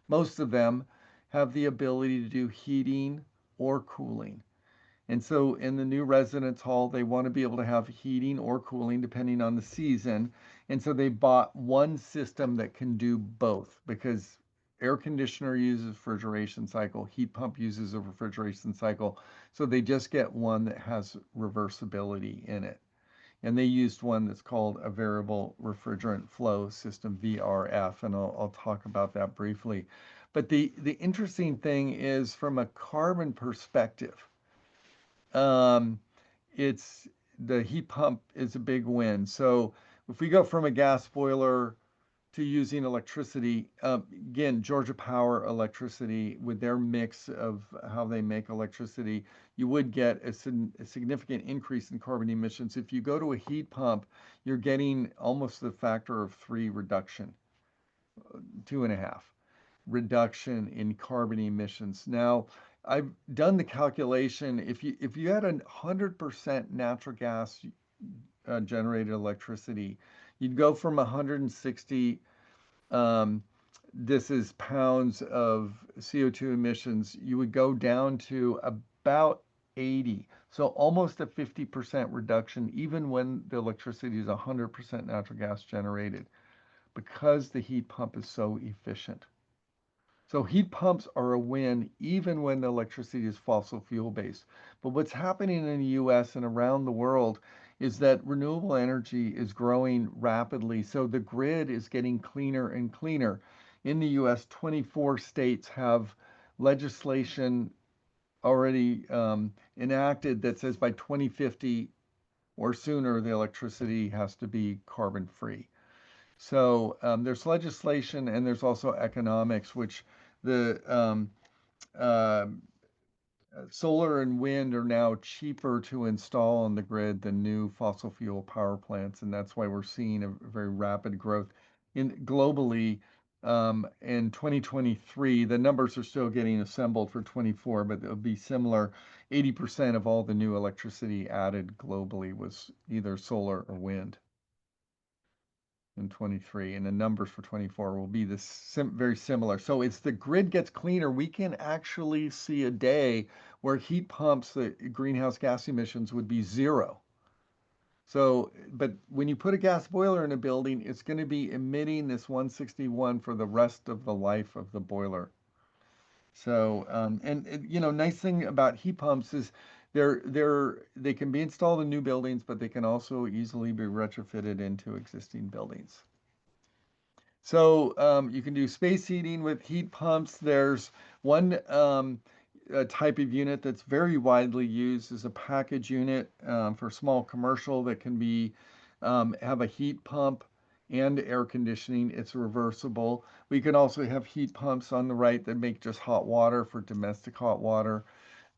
most of them have the ability to do heating or cooling. And so in the new residence hall, they want to be able to have heating or cooling depending on the season. And so they bought one system that can do both because air conditioner uses refrigeration cycle, heat pump uses a refrigeration cycle. So they just get one that has reversibility in it. And they used one that's called a variable refrigerant flow system, VRF, and I'll talk about that briefly. But the interesting thing is from a carbon perspective, um, it's the heat pump is a big win. So if we go from a gas boiler to using electricity, again, Georgia Power electricity with their mix of how they make electricity, you would get a significant increase in carbon emissions. If you go to a heat pump, you're getting almost the factor of three reduction, 2.5 reduction in carbon emissions. Now, I've done the calculation. If you had 100% natural gas generated electricity, you'd go from 160. Um, this is pounds of CO2 emissions. You would go down to about 80. So almost a 50% reduction, even when the electricity is 100% natural gas generated, because the heat pump is so efficient. So heat pumps are a win even when the electricity is fossil fuel based. But what's happening in the US and around the world is that renewable energy is growing rapidly. So the grid is getting cleaner and cleaner. In the US, 24 states have legislation already enacted that says by 2050 or sooner, the electricity has to be carbon free. So there's legislation and there's also economics, which the uh, solar and wind are now cheaper to install on the grid than new fossil fuel power plants, and that's why we're seeing a very rapid growth in globally. In 2023, the numbers are still getting assembled for 24, but it'll be similar. 80% of all the new electricity added globally was either solar or wind in 23, and the numbers for 24 will be very similar. So as the grid gets cleaner, we can actually see a day where heat pumps, the greenhouse gas emissions would be zero. So, but when you put a gas boiler in a building, it's going to be emitting this 161 for the rest of the life of the boiler. So, nice thing about heat pumps is they can be installed in new buildings, but they can also easily be retrofitted into existing buildings. So you can do space heating with heat pumps. There's one type of unit that's very widely used as a package unit for small commercial that can be have a heat pump and air conditioning. It's reversible. We can also have heat pumps on the right that make just hot water for domestic hot water.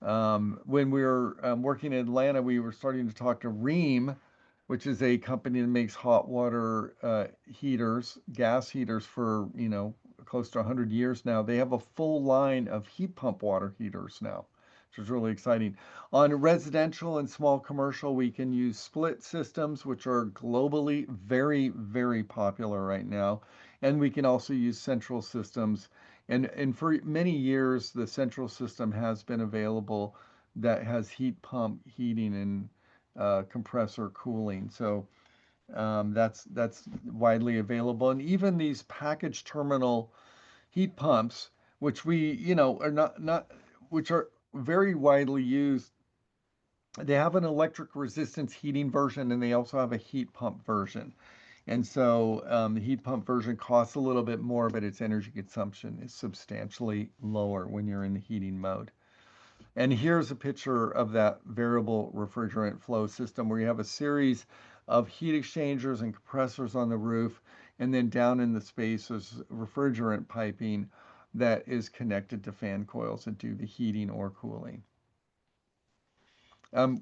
When we were working in Atlanta, we were starting to talk to Ream, which is a company that makes hot water heaters, gas heaters for, close to 100 years now. They have a full line of heat pump water heaters now, which is really exciting. On residential and small commercial, we can use split systems, which are globally very, very popular right now. And we can also use central systems. And for many years, the central system has been available that has heat pump heating and compressor cooling. So that's widely available. And even these package terminal heat pumps, which we, are not which are very widely used, they have an electric resistance heating version and they also have a heat pump version. And so the heat pump version costs a little bit more, but its energy consumption is substantially lower when you're in the heating mode. And here's a picture of that variable refrigerant flow system where you have a series of heat exchangers and compressors on the roof, and then down in the space is refrigerant piping that is connected to fan coils that do the heating or cooling.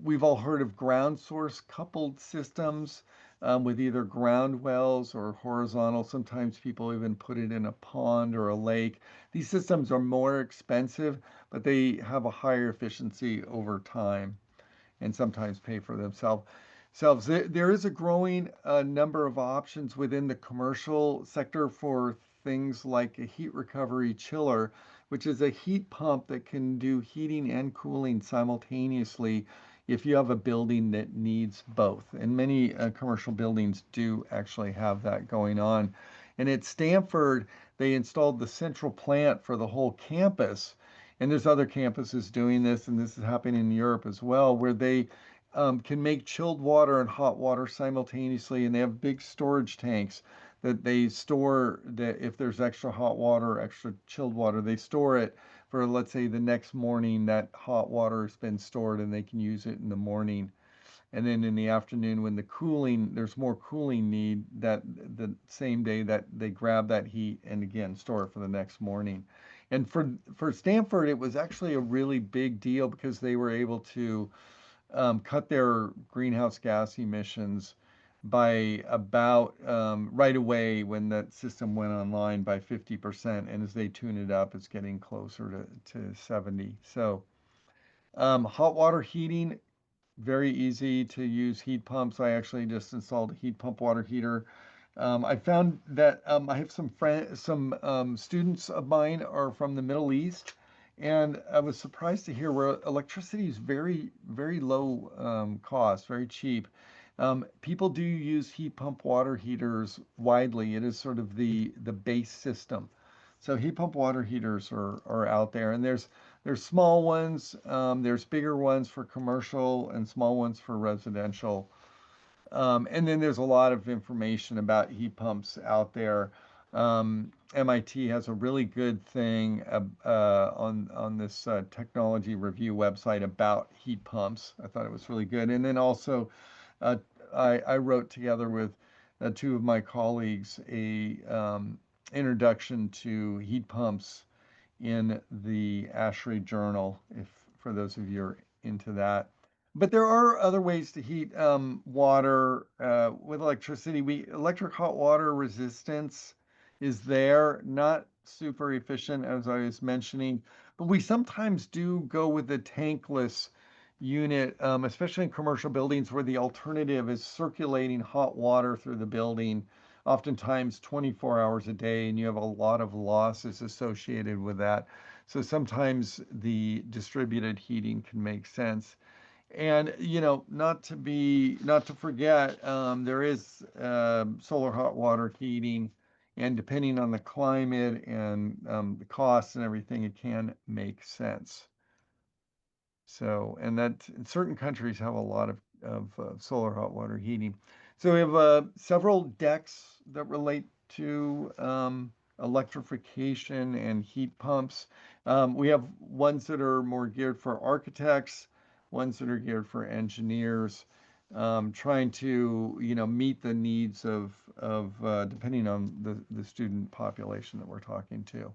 We've all heard of ground source coupled systems. with either ground wells or horizontal. Sometimes people even put it in a pond or a lake. These systems are more expensive, but they have a higher efficiency over time and sometimes pay for themselves. There is a growing number of options within the commercial sector for things like a heat recovery chiller, which is a heat pump that can do heating and cooling simultaneously if you have a building that needs both. And many commercial buildings do actually have that going on. And at Stanford, they installed the central plant for the whole campus, and there's other campuses doing this, and this is happening in Europe as well, where they can make chilled water and hot water simultaneously, and they have big storage tanks that they store that if there's extra hot water, extra chilled water, they store it for, let's say, the next morning. That hot water has been stored, and they can use it in the morning. And then in the afternoon, when there's more cooling need, that the same day that they grab that heat and again store it for the next morning. And for Stanford, it was actually a really big deal because they were able to cut their greenhouse gas emissions by about right away when that system went online by 50%. And as they tune it up, it's getting closer to 70. So hot water heating, very easy to use heat pumps. I actually just installed a heat pump water heater. I found that I have some students of mine are from the Middle East, and I was surprised to hear where electricity is very, very low cost, very cheap. People do use heat pump water heaters widely. It is sort of the base system. So heat pump water heaters are out there, and there's small ones, there's bigger ones for commercial, and small ones for residential. And then there's a lot of information about heat pumps out there. MIT has a really good thing on this technology review website about heat pumps. I thought it was really good. And then also, uh, I wrote together with two of my colleagues a introduction to heat pumps in the ASHRAE journal, if for those of you are into that. But there are other ways to heat water with electricity. Electric hot water resistance is there, not super efficient, as I was mentioning, but we sometimes do go with the tankless unit, especially in commercial buildings where the alternative is circulating hot water through the building, oftentimes 24 hours a day, and you have a lot of losses associated with that. So sometimes the distributed heating can make sense. And not to forget, there is solar hot water heating, and depending on the climate and the costs and everything, it can make sense. So, and that certain countries have a lot of solar hot water heating. So we have several decks that relate to electrification and heat pumps. We have ones that are more geared for architects, ones that are geared for engineers, trying to meet the needs of depending on the student population that we're talking to.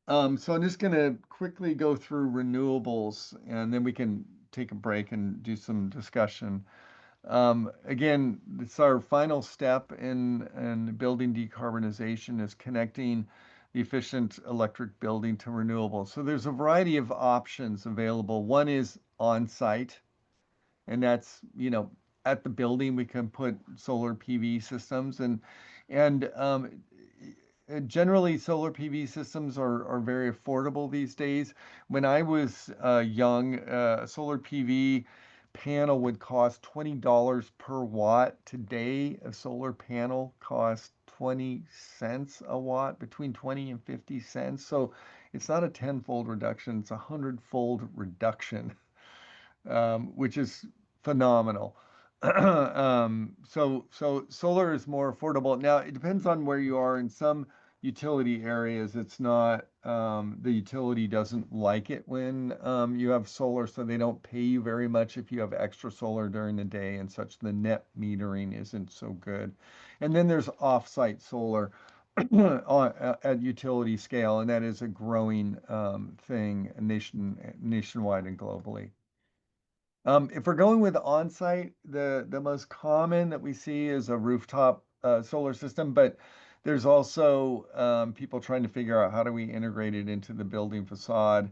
So I'm just going to quickly go through renewables, and then we can take a break and do some discussion. Again, it's our final step in building decarbonization is connecting the efficient electric building to renewables. So there's a variety of options available. One is on-site, and that's, at the building we can put solar PV systems, and generally solar PV systems are very affordable these days. When I was young, a solar PV panel would cost $20 per watt. Today, a solar panel costs 20 cents a watt, between 20 and 50 cents. So it's not a tenfold reduction, it's a hundredfold reduction, which is phenomenal. So solar is more affordable. Now, it depends on where you are. In some utility areas, it's not, the utility doesn't like it when you have solar, so they don't pay you very much if you have extra solar during the day and such. The net metering isn't so good. And then there's off-site solar at utility scale, and that is a growing thing nationwide and globally. If we're going with on-site, the most common that we see is a rooftop solar system, but there's also people trying to figure out how do we integrate it into the building facade,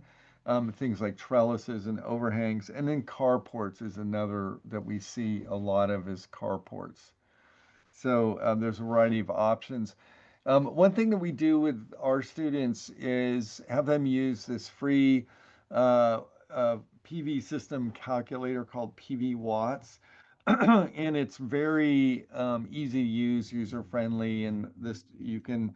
things like trellises and overhangs, and then carports is another that we see a lot of is carports. So there's a variety of options. One thing that we do with our students is have them use this free uh, PV system calculator called PV Watts. And it's very easy to use, user friendly, and this you can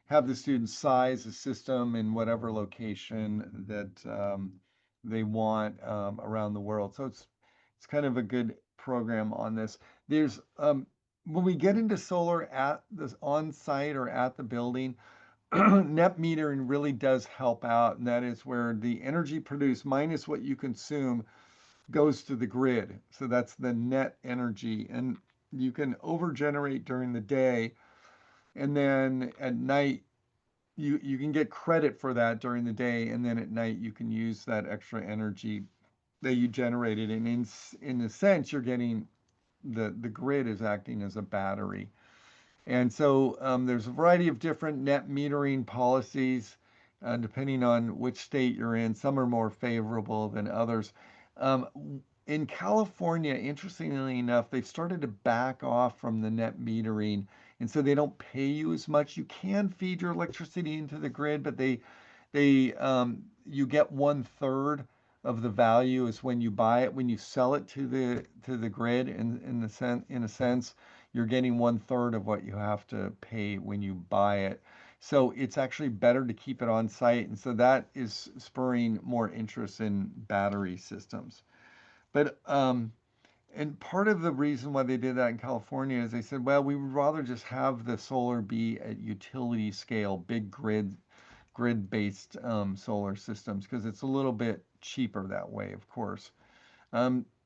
have the students size the system in whatever location that they want around the world. So it's kind of a good program on this. There's when we get into solar at the on site or at the building, net metering really does help out, and that is where the energy produced minus what you consume goes to the grid. So that's the net energy, and you can overgenerate during the day, and then at night you can get credit for that during the day, and then at night you can use that extra energy that you generated, and in a sense you're getting the grid is acting as a battery. And so there's a variety of different net metering policies, depending on which state you're in. Some are more favorable than others. In California, interestingly enough, they've started to back off from the net metering. And so they don't pay you as much. You can feed your electricity into the grid, but they you get one third of the value is when you buy it. When you sell it to the grid, in a sense, you're getting one third of what you have to pay when you buy it. So it's actually better to keep it on site, and so that is spurring more interest in battery systems. But and part of the reason why they did that in California is they said, well, we would rather just have the solar be at utility scale, big grid-based solar systems, because it's a little bit cheaper that way, of course.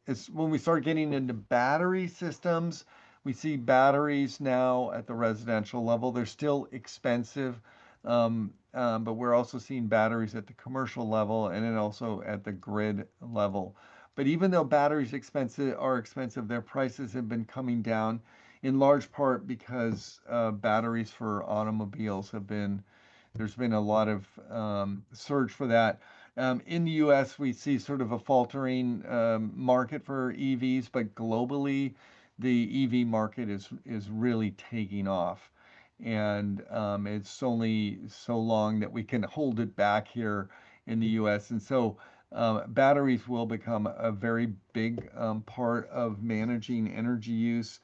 It's when we start getting into battery systems, we see batteries now at the residential level. They're still expensive, but we're also seeing batteries at the commercial level and then also at the grid level. But even though batteries are expensive, their prices have been coming down in large part because batteries for automobiles have been there's been a lot of surge for that. In the US, we see sort of a faltering market for EVs, but globally, the EV market is really taking off. And it's only so long that we can hold it back here in the US. And so batteries will become a very big part of managing energy use.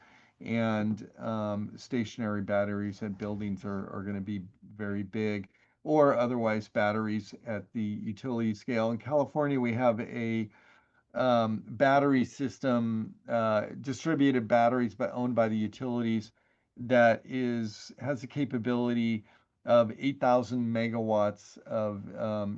And stationary batteries at buildings are going to be very big, or otherwise batteries at the utility scale. In California, we have a battery system, distributed batteries, but owned by the utilities, that has the capability of 8,000 megawatts of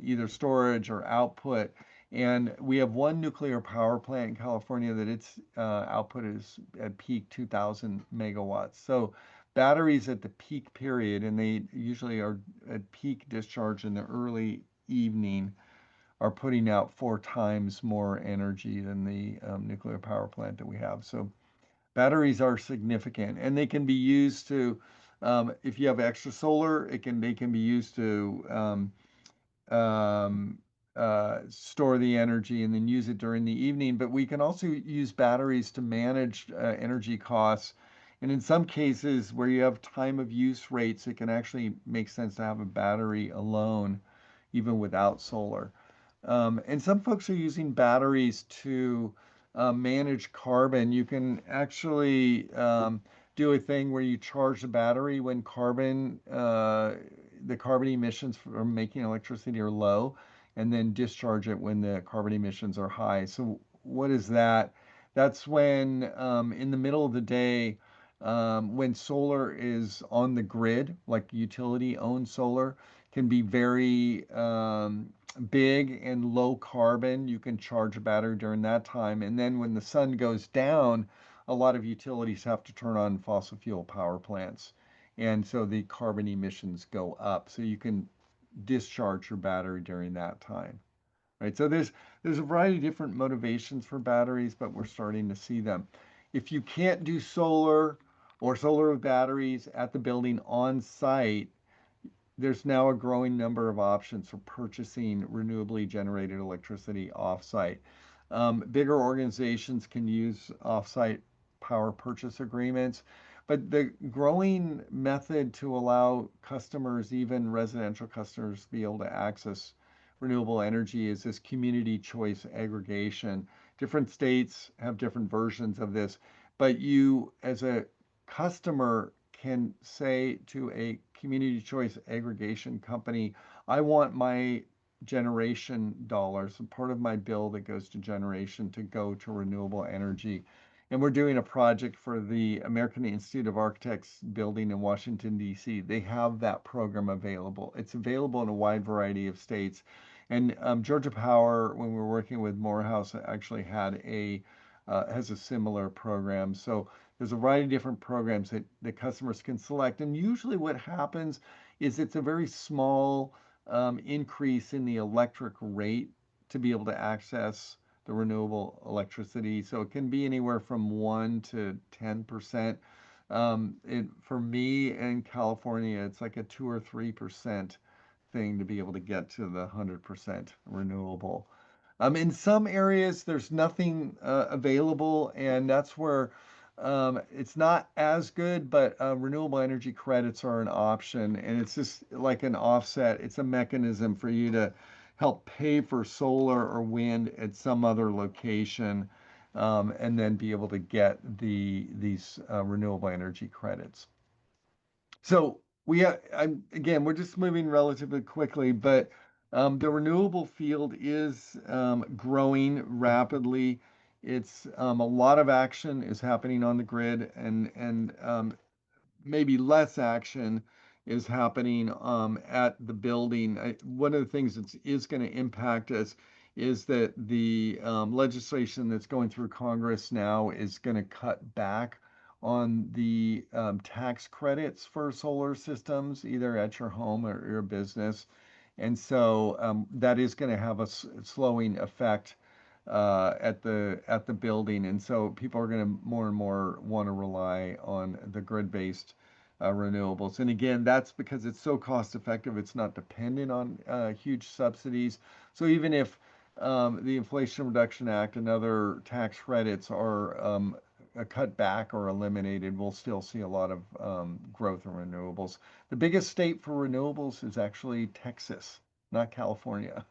either storage or output. And we have one nuclear power plant in California that its output is at peak 2,000 megawatts. So batteries at the peak period, and they usually are at peak discharge in the early evening, are putting out 4 times more energy than the nuclear power plant that we have. So batteries are significant, and they can be used to, if you have extra solar, they can be used to um, store the energy and then use it during the evening. But we can also use batteries to manage energy costs. And in some cases where you have time of use rates, it can actually make sense to have a battery alone, even without solar. And some folks are using batteries to manage carbon. You can actually do a thing where you charge the battery when the carbon emissions from making electricity are low, and then discharge it when the carbon emissions are high. So what is that? That's when in the middle of the day, when solar is on the grid, like utility-owned solar, can be very big and low carbon. You can charge a battery during that time. And then when the sun goes down, a lot of utilities have to turn on fossil fuel power plants. And so the carbon emissions go up. So you can discharge your battery during that time. right? So there's a variety of different motivations for batteries, but we're starting to see them. If you can't do solar or solar with batteries at the building on site, there's now a growing number of options for purchasing renewably generated electricity offsite. Bigger organizations can use offsite power purchase agreements, but the growing method to allow customers, even residential customers, to be able to access renewable energy is this community choice aggregation. Different states have different versions of this, but you, as a customer, can say to a community choice aggregation company, I want my generation dollars, and part of my bill that goes to generation, to go to renewable energy. And we're doing a project for the American Institute of Architects building in Washington, D.C. They have that program available. It's available in a wide variety of states. And Georgia Power, when we were working with Morehouse, actually has a similar program. So there's a variety of different programs that customers can select. And usually what happens is it's a very small increase in the electric rate to be able to access the renewable electricity. So it can be anywhere from 1 to 10%. For me in California, it's like a 2 or 3% thing to be able to get to the 100% renewable. In some areas, there's nothing available, and that's where it's not as good, but renewable energy credits are an option, and it's just like an offset. It's a mechanism for you to help pay for solar or wind at some other location, and then be able to get these renewable energy credits. So again, we're just moving relatively quickly, but the renewable field is growing rapidly. It's a lot of action is happening on the grid, and maybe less action is happening at the building. One of the things that is going to impact us is that the legislation that's going through Congress now is going to cut back on the tax credits for solar systems, either at your home or your business. And so that is going to have a slowing effect at the building, and so people are going to more and more want to rely on the grid-based renewables. And again, that's because it's so cost effective. It's not dependent on huge subsidies. So even if the Inflation Reduction Act and other tax credits are cut back or eliminated, we'll still see a lot of growth in renewables. The biggest state for renewables is actually Texas, not California.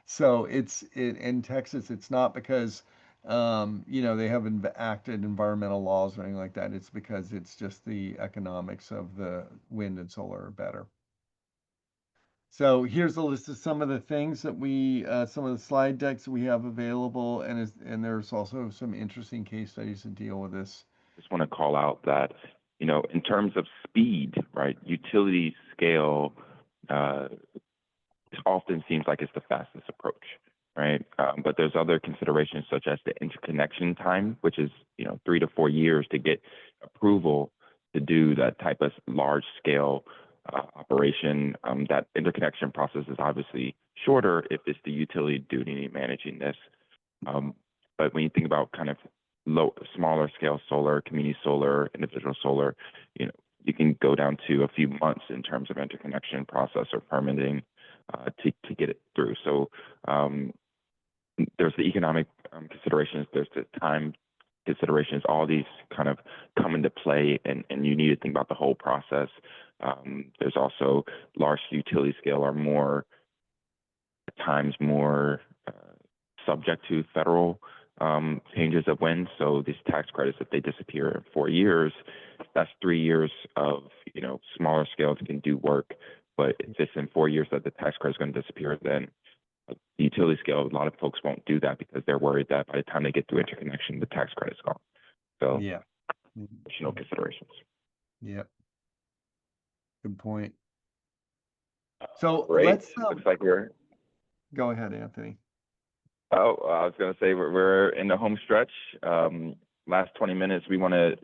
So in Texas, it's not because they haven't acted environmental laws or anything like that. It's because it's just the economics of the wind and solar are better. So here's a list of some of the things that some of the slide decks that we have available, and there's also some interesting case studies that deal with this. Just want to call out that, in terms of speed, right, utility scale often seems like it's the fastest approach, right? But there's other considerations such as the interconnection time, which is 3 to 4 years to get approval to do that type of large scale operation. That interconnection process is obviously shorter if it's the utility doing managing this. But when you think about kind of smaller scale solar, community solar, individual solar, you can go down to a few months in terms of interconnection process or permitting to get it through. So there's the economic considerations, there's the time considerations, all these kind of come into play, and you need to think about the whole process. There's also large utility scale are more at times more subject to federal changes of when. So these tax credits, if they disappear in 4 years, that's 3 years of smaller scales can do work. But if it's in 4 years that the tax credit is going to disappear, then the utility scale, a lot of folks won't do that because they're worried that by the time they get through interconnection, the tax credit's gone. So yeah, additional considerations. Yep. Good point. So Great. let's Looks like we're. Go ahead, Anthony. Oh, I was going to say we're in the home stretch. Last 20 minutes, we want to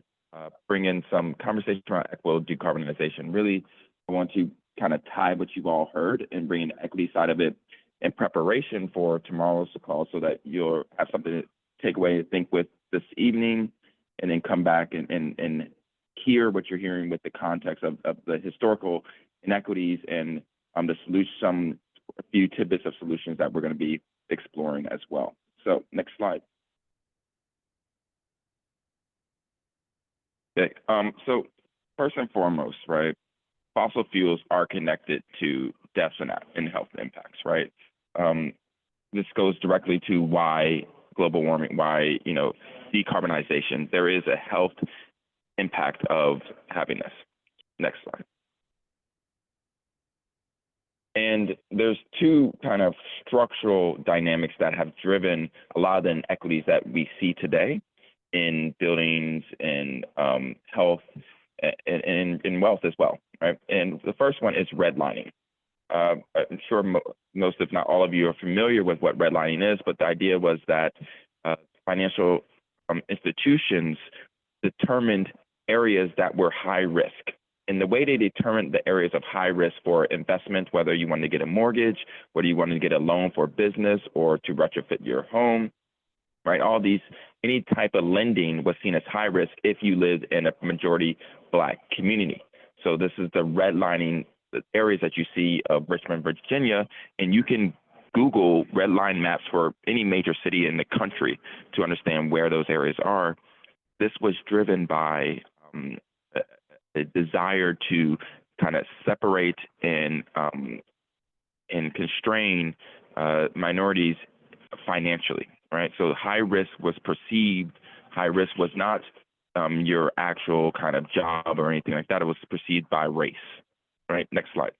bring in some conversation around equitable decarbonization. Really, I want to kind of tie what you've all heard and bring in the equity side of it in preparation for tomorrow's call so that you'll have something to take away and think with this evening, and then come back and hear what you're hearing with the context of the historical inequities and the solution, a few tidbits of solutions that we're going to be exploring as well. So next slide. Okay, so first and foremost, right, fossil fuels are connected to deaths and health impacts, right? This goes directly to why global warming, why, decarbonization. There is a health impact of having this. Next slide. And there's two kind of structural dynamics that have driven a lot of the inequities that we see today in buildings and health and in wealth as well, right? And the first one is redlining. I'm sure most, if not all of you, are familiar with what redlining is, but the idea was that financial institutions determined areas that were high risk. And the way they determined the areas of high risk for investment, whether you wanted to get a mortgage, whether you wanted to get a loan for business or to retrofit your home, right? All these, any type of lending was seen as high risk if you lived in a majority Black community. So this is the redlining, the areas that you see of Richmond, Virginia, and you can Google red line maps for any major city in the country to understand where those areas are. This was driven by a desire to kind of separate and constrain minorities financially, right? So high risk was perceived, high risk was not your actual kind of job or anything like that. It was perceived by race, right? Next slide.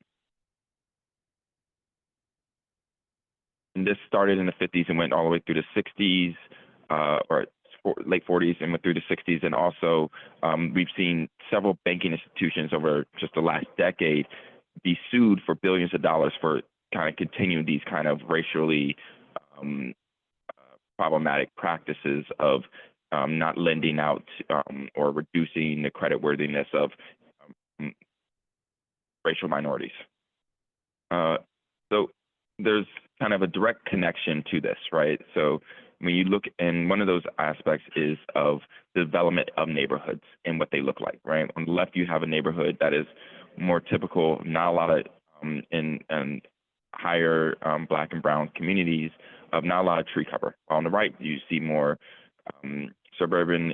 And this started in the 50s and went all the way through the 60s, or late 40s and went through the 60s. And also, we've seen several banking institutions over just the last decade be sued for billions of dollars for kind of continuing these kind of racially problematic practices of not lending out or reducing the creditworthiness of racial minorities. So there's kind of a direct connection to this, right? So when you look, and one of those aspects is of the development of neighborhoods and what they look like, right? On the left, you have a neighborhood that is more typical, not a lot of in higher Black and brown communities of not a lot of tree cover. On the right, you see more suburban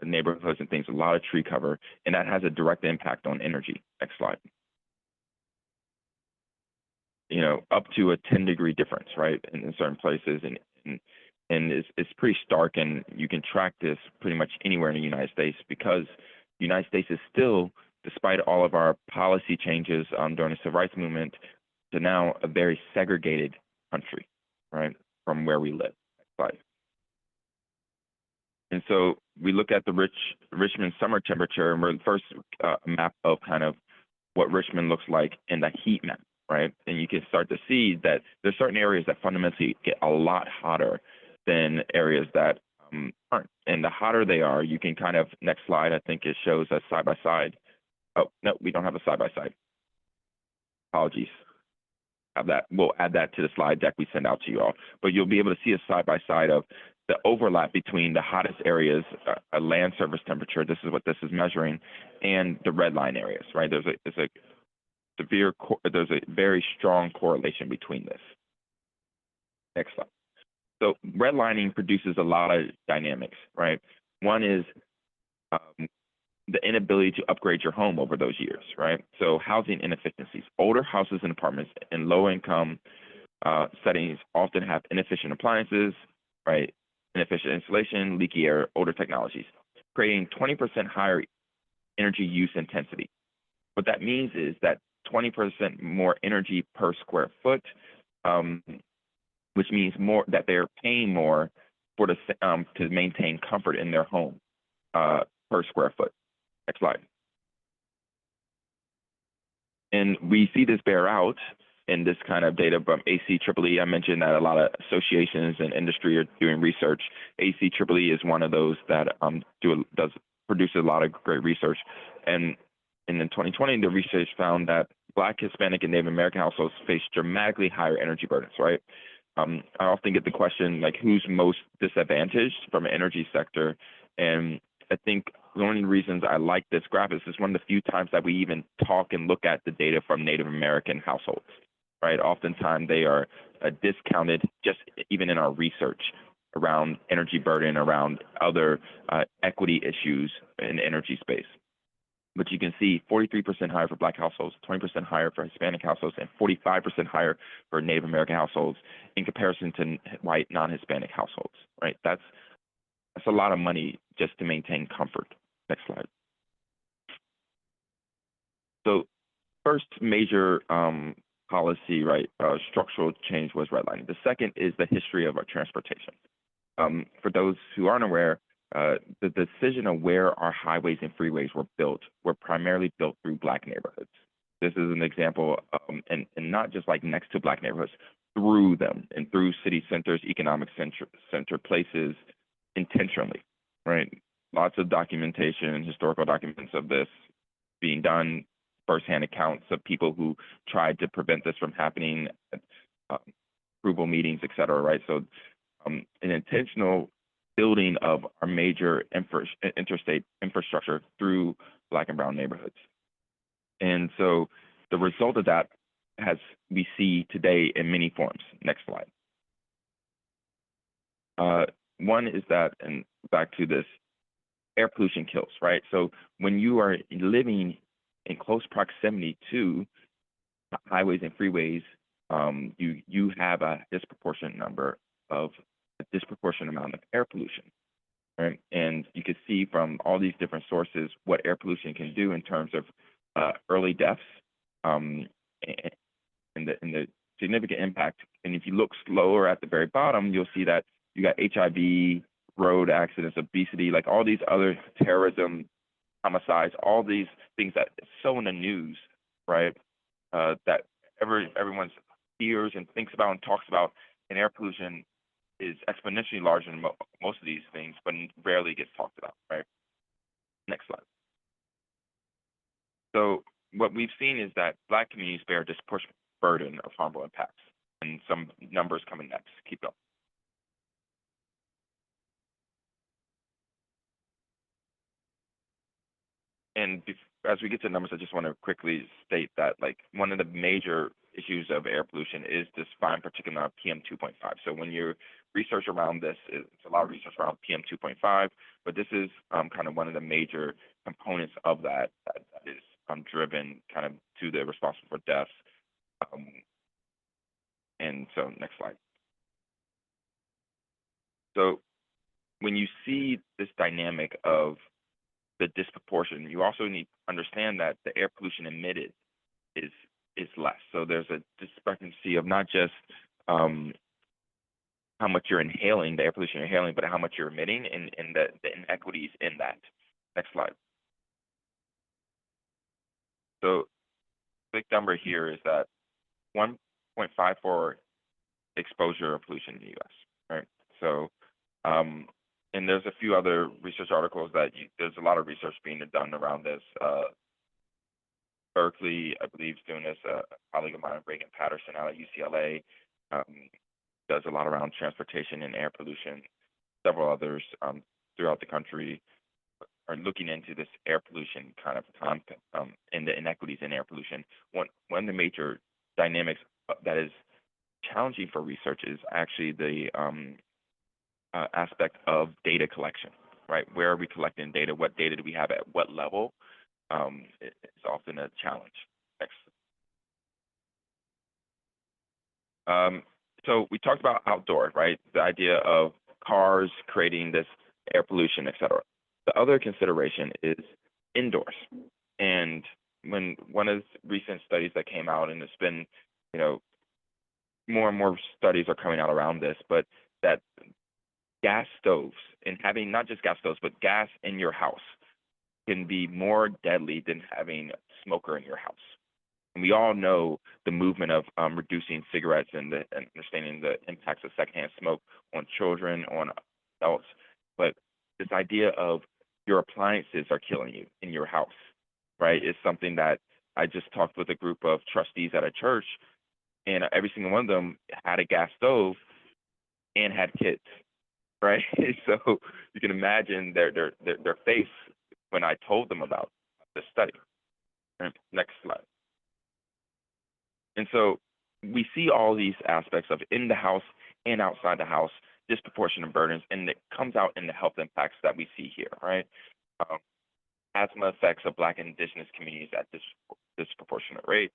neighborhoods and things, a lot of tree cover, and that has a direct impact on energy. Next slide. Up to a 10-degree difference, right, in certain places, and it's pretty stark, and you can track this pretty much anywhere in the United States, because the United States is still, despite all of our policy changes during the civil rights movement, to now a very segregated country, right, from where we live. Next slide. And so we look at the Richmond summer temperature, and we're the first map of kind of what Richmond looks like in the heat map, right? And you can start to see that there's certain areas that fundamentally get a lot hotter than areas that aren't. And the hotter they are, you can kind of, next slide, I think it shows a side-by-side. Oh, no, we don't have a side-by-side. Apologies. Have that. We'll add that to the slide deck we send out to you all. But you'll be able to see a side-by-side of the overlap between the hottest areas, land surface temperature, this is what this is measuring, and the red line areas, right? There's a very strong correlation between this. Next slide. So redlining produces a lot of dynamics, right? One is the inability to upgrade your home over those years, right? So housing inefficiencies. Older houses and apartments in low-income settings often have inefficient appliances, right? Inefficient insulation, leaky air, older technologies, creating 20% higher energy use intensity. What that means is that 20% more energy per square foot, which means more that they're paying more for the to maintain comfort in their home per square foot. Next slide. And we see this bear out in this kind of data from ACEEE. I mentioned that a lot of associations and industry are doing research. ACEEE is one of those that produces a lot of great research. And in 2020, the research found that Black, Hispanic, and Native American households face dramatically higher energy burdens, right? I often get the question, like, who's most disadvantaged from an energy sector? And I think one of the reasons I like this graph is it's one of the few times that we even talk and look at the data from Native American households, right? Oftentimes they are discounted just even in our research around energy burden, around other equity issues in the energy space. But you can see 43% higher for Black households, 20% higher for Hispanic households, and 45% higher for Native American households in comparison to white non-Hispanic households, right? That's a lot of money just to maintain comfort. Next slide. So first major policy, right, structural change was redlining. The second is the history of our transportation. For those who aren't aware, the decision of where our highways and freeways were built were primarily built through Black neighborhoods. This is an example, and not just like next to Black neighborhoods, through them and through city centers, economic center places, intentionally, right? Lots of documentation, historical documents of this being done, firsthand accounts of people who tried to prevent this from happening, approval meetings, et cetera, right? So an intentional building of our major interstate infrastructure through Black and brown neighborhoods. And so the result of that we see today in many forms. Next slide. One is that, and back to this, air pollution kills, right? So when you are living in close proximity to highways and freeways, you have a disproportionate amount of air pollution, right? And you can see from all these different sources what air pollution can do in terms of early deaths and the significant impact. And if you look slower at the very bottom, you'll see that you got HIV, road accidents, obesity, like all these other terrorism, homicides, all these things that are so in the news, right? That everyone hears and thinks about and talks about, and air pollution is exponentially larger than most of these things, but rarely gets talked about, right? Next slide. So what we've seen is that Black communities bear a disproportionate burden of harmful impacts, and some numbers coming next. Keep going. And as we get to numbers, I just want to quickly state that, like, one of the major issues of air pollution is this fine particulate matter of PM2.5. So when you research around this, it's a lot of research around PM2.5, but this is kind of one of the major components of that is driven kind of to the responsible for deaths. And so next slide. So when you see this dynamic of the disproportion, you also need to understand that the air pollution emitted is less. So there's a discrepancy of not just how much you're inhaling, the air pollution you're inhaling, but how much you're emitting, and the inequities in that. Next slide. So big number here is that 1.54 exposure of pollution in the U.S., right? So and there's a few other research articles that there's a lot of research being done around this. Berkeley, I believe, is doing this. A colleague of mine, Reagan Patterson, out at UCLA, does a lot around transportation and air pollution. Several others throughout the country are looking into this air pollution kind of concept and the inequities in air pollution. One of the major dynamics that is challenging for research is actually the aspect of data collection, right? Where are we collecting data? What data do we have at what level? It's often a challenge. Next. So we talked about outdoor, right? The idea of cars creating this air pollution, et cetera. The other consideration is indoors. And when one of the recent studies that came out, and it's been, more and more studies are coming out around this, but that gas stoves, and having not just gas stoves, but gas in your house can be more deadly than having a smoker in your house. And we all know the movement of reducing cigarettes and understanding the impacts of secondhand smoke on children, on adults. But this idea of your appliances are killing you in your house, right, is something that I just talked with a group of trustees at a church, and every single one of them had a gas stove and had kids, right? So you can imagine their face when I told them about the study. Right? Next slide. And so we see all these aspects of in the house and outside the house disproportionate burdens, and it comes out in the health impacts that we see here, right? Asthma effects of Black and Indigenous communities at this disproportionate rate.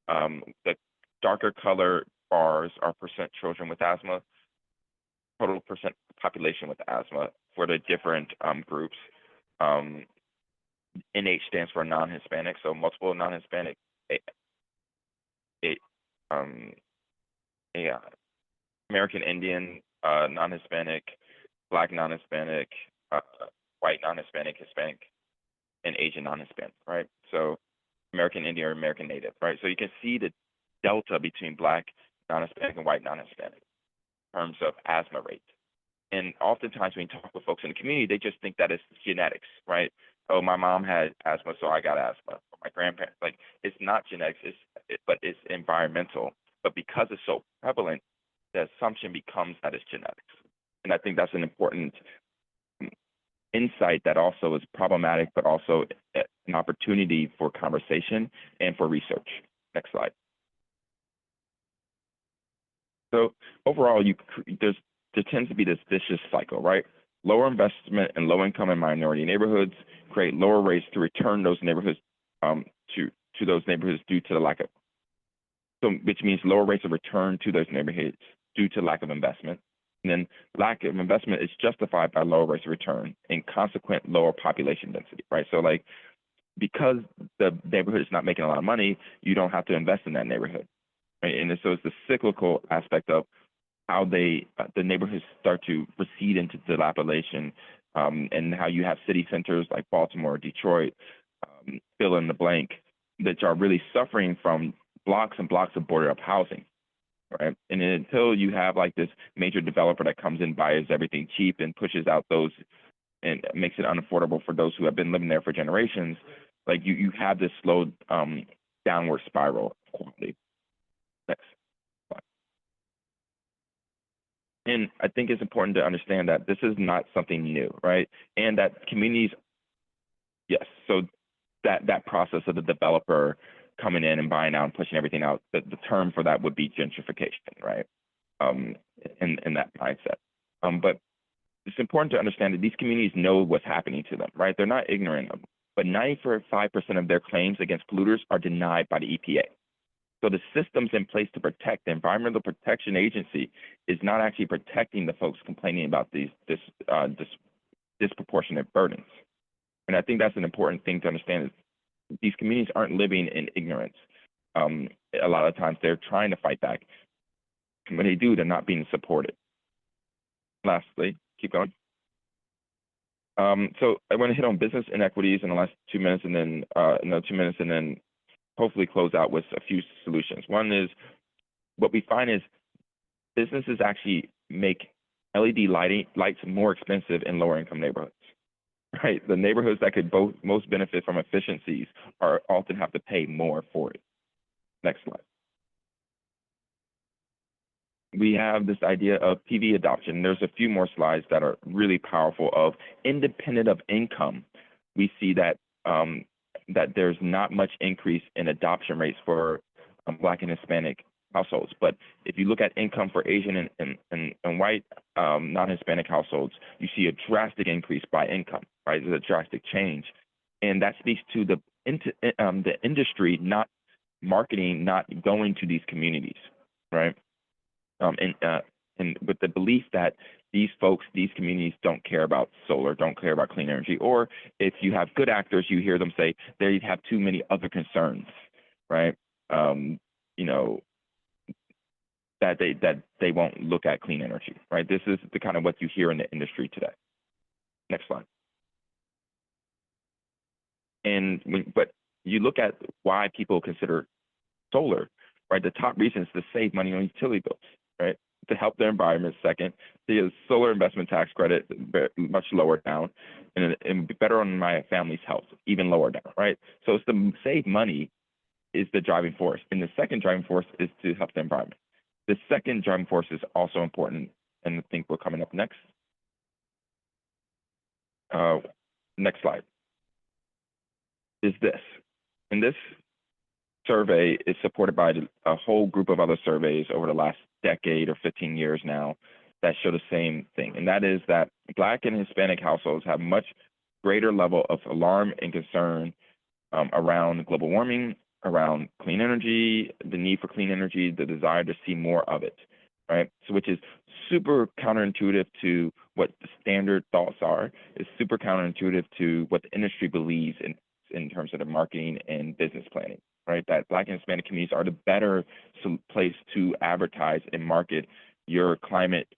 The darker color bars are percent children with asthma, total percent population with asthma for the different groups. NH stands for non-Hispanic, so multiple non-Hispanic, American Indian, non-Hispanic, Black non-Hispanic, white non-Hispanic, Hispanic, and Asian non-Hispanic, right? So American Indian or American Native, right? So you can see the delta between Black non-Hispanic and white non-Hispanic in terms of asthma rate. And oftentimes when you talk with folks in the community, they just think that it's genetics, right? Oh, my mom had asthma, so I got asthma. Or my grandparents, like it's not genetics, but it's environmental. But because it's so prevalent, the assumption becomes that it's genetics. And I think that's an important insight that also is problematic, but also an opportunity for conversation and for research. Next slide. So overall, there tends to be this vicious cycle, right? Lower investment in low-income and minority neighborhoods create lower rates to return those neighborhoods to those neighborhoods due to the lack of, which means lower rates of return to those neighborhoods due to lack of investment. And then lack of investment is justified by lower rates of return and consequent lower population density, right? So like, because the neighborhood is not making a lot of money, you don't have to invest in that neighborhood, right? And so it's the cyclical aspect of how the neighborhoods start to recede into dilapidation, and how you have city centers like Baltimore, Detroit, fill in the blank, that are really suffering from blocks and blocks of boarded up housing, right? And until you have like this major developer that comes in, buys everything cheap and pushes out those and makes it unaffordable for those who have been living there for generations, like you have this slow downward spiral of quality. Next. And I think it's important to understand that this is not something new, right? And that communities, yes, so that process of the developer coming in and buying out and pushing everything out, the term for that would be gentrification, right? In that mindset. But it's important to understand that these communities know what's happening to them, right? They're not ignorant of them, but 95% of their claims against polluters are denied by the EPA. So the systems in place to protect the Environmental Protection Agency is not actually protecting the folks complaining about these disproportionate burdens. And I think that's an important thing to understand, is these communities aren't living in ignorance. A lot of times they're trying to fight back. When they do, they're not being supported. Lastly, keep going. So I want to hit on business inequities in the last 2 minutes, and then another 2 minutes, and then hopefully close out with a few solutions. One is, what we find is businesses actually make LED lights more expensive in lower income neighborhoods, right? The neighborhoods that could most benefit from efficiencies often have to pay more for it. Next slide. We have this idea of PV adoption. There's a few more slides that are really powerful of independent of income. We see that that there's not much increase in adoption rates for Black and Hispanic households. But if you look at income for Asian and white non-Hispanic households, you see a drastic increase by income, right? There's a drastic change. And that speaks to the industry not marketing, not going to these communities, right? And with the belief that these folks, these communities don't care about solar, don't care about clean energy, or if you have good actors, you hear them say they have too many other concerns, right? You know, that they won't look at clean energy, right? This is the kind of what you hear in the industry today. Next slide. But you look at why people consider solar, right? The top reason is to save money on utility bills, right? To help their environment. Second, the solar investment tax credit much lower down, and better on my family's health, even lower down, right? So it's to save money is the driving force. And the second driving force is to help the environment. The second driving force is also important, and I think we're coming up next. Next slide. Is this. And this survey is supported by a whole group of other surveys over the last decade or 15 years now that show the same thing. And that is that Black and Hispanic households have much greater level of alarm and concern around global warming, around clean energy, the need for clean energy, the desire to see more of it, right? So which is super counterintuitive to what the standard thoughts are. It's super counterintuitive to what the industry believes in terms of the marketing and business planning, right? That Black and Hispanic communities are the better place to advertise and market your climate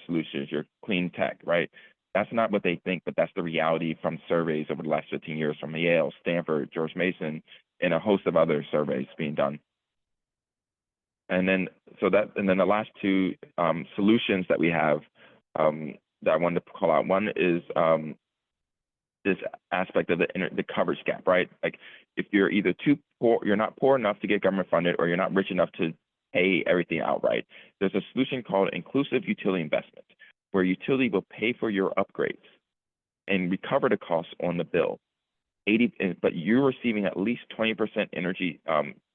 solutions, your clean tech, right? That's not what they think, but that's the reality from surveys over the last 15 years from Yale, Stanford, George Mason, and a host of other surveys being done. And then the last two solutions that we have that I wanted to call out. One is this aspect of the coverage gap, right? Like if you're either too poor, you're not poor enough to get government funded, or you're not rich enough to pay everything outright. There's a solution called inclusive utility investment, where utility will pay for your upgrades and recover the costs on the bill. But you're receiving at least 20% energy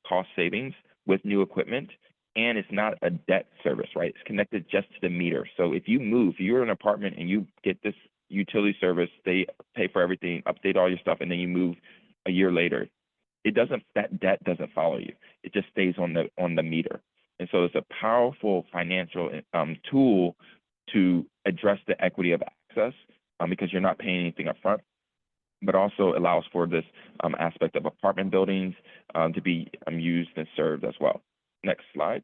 cost savings with new equipment, and it's not a debt service, right? It's connected just to the meter. So if you move, you're in an apartment and you get this utility service, they pay for everything, update all your stuff, and then you move a year later. That debt doesn't follow you. It just stays on the meter. And so it's a powerful financial tool to address the equity of access because you're not paying anything up front, but also allows for this aspect of apartment buildings to be used and served as well. Next slide.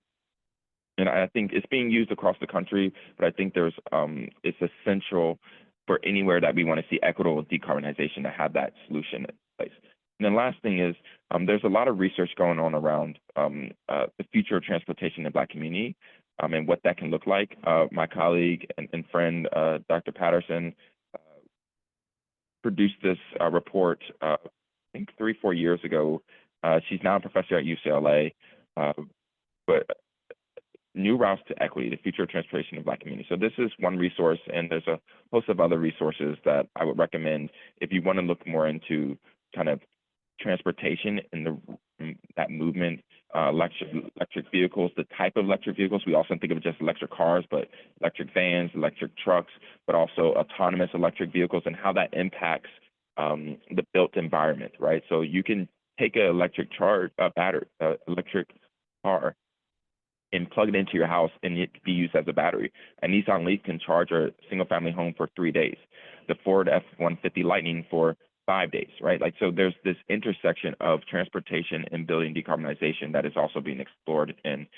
And I think it's being used across the country, but I think it's essential for anywhere that we want to see equitable decarbonization to have that solution in place. And then last thing is there's a lot of research going on around the future of transportation in the Black community and what that can look like. My colleague and friend, Dr. Patterson, produced this report, I think 3-4 years ago. She's now a professor at UCLA, but New Routes to Equity, the Future of Transportation in Black Communities. So this is one resource, and there's a host of other resources that I would recommend if you want to look more into kind of transportation and that movement, electric vehicles, the type of electric vehicles. We often think of just electric cars, but electric vans, electric trucks, but also autonomous electric vehicles and how that impacts the built environment, right? So you can take an electric car and plug it into your house, and it can be used as a battery. A Nissan Leaf can charge a single-family home for 3 days. The Ford F-150 Lightning for 5 days, right? Like, so there's this intersection of transportation and building decarbonization that is also being explored and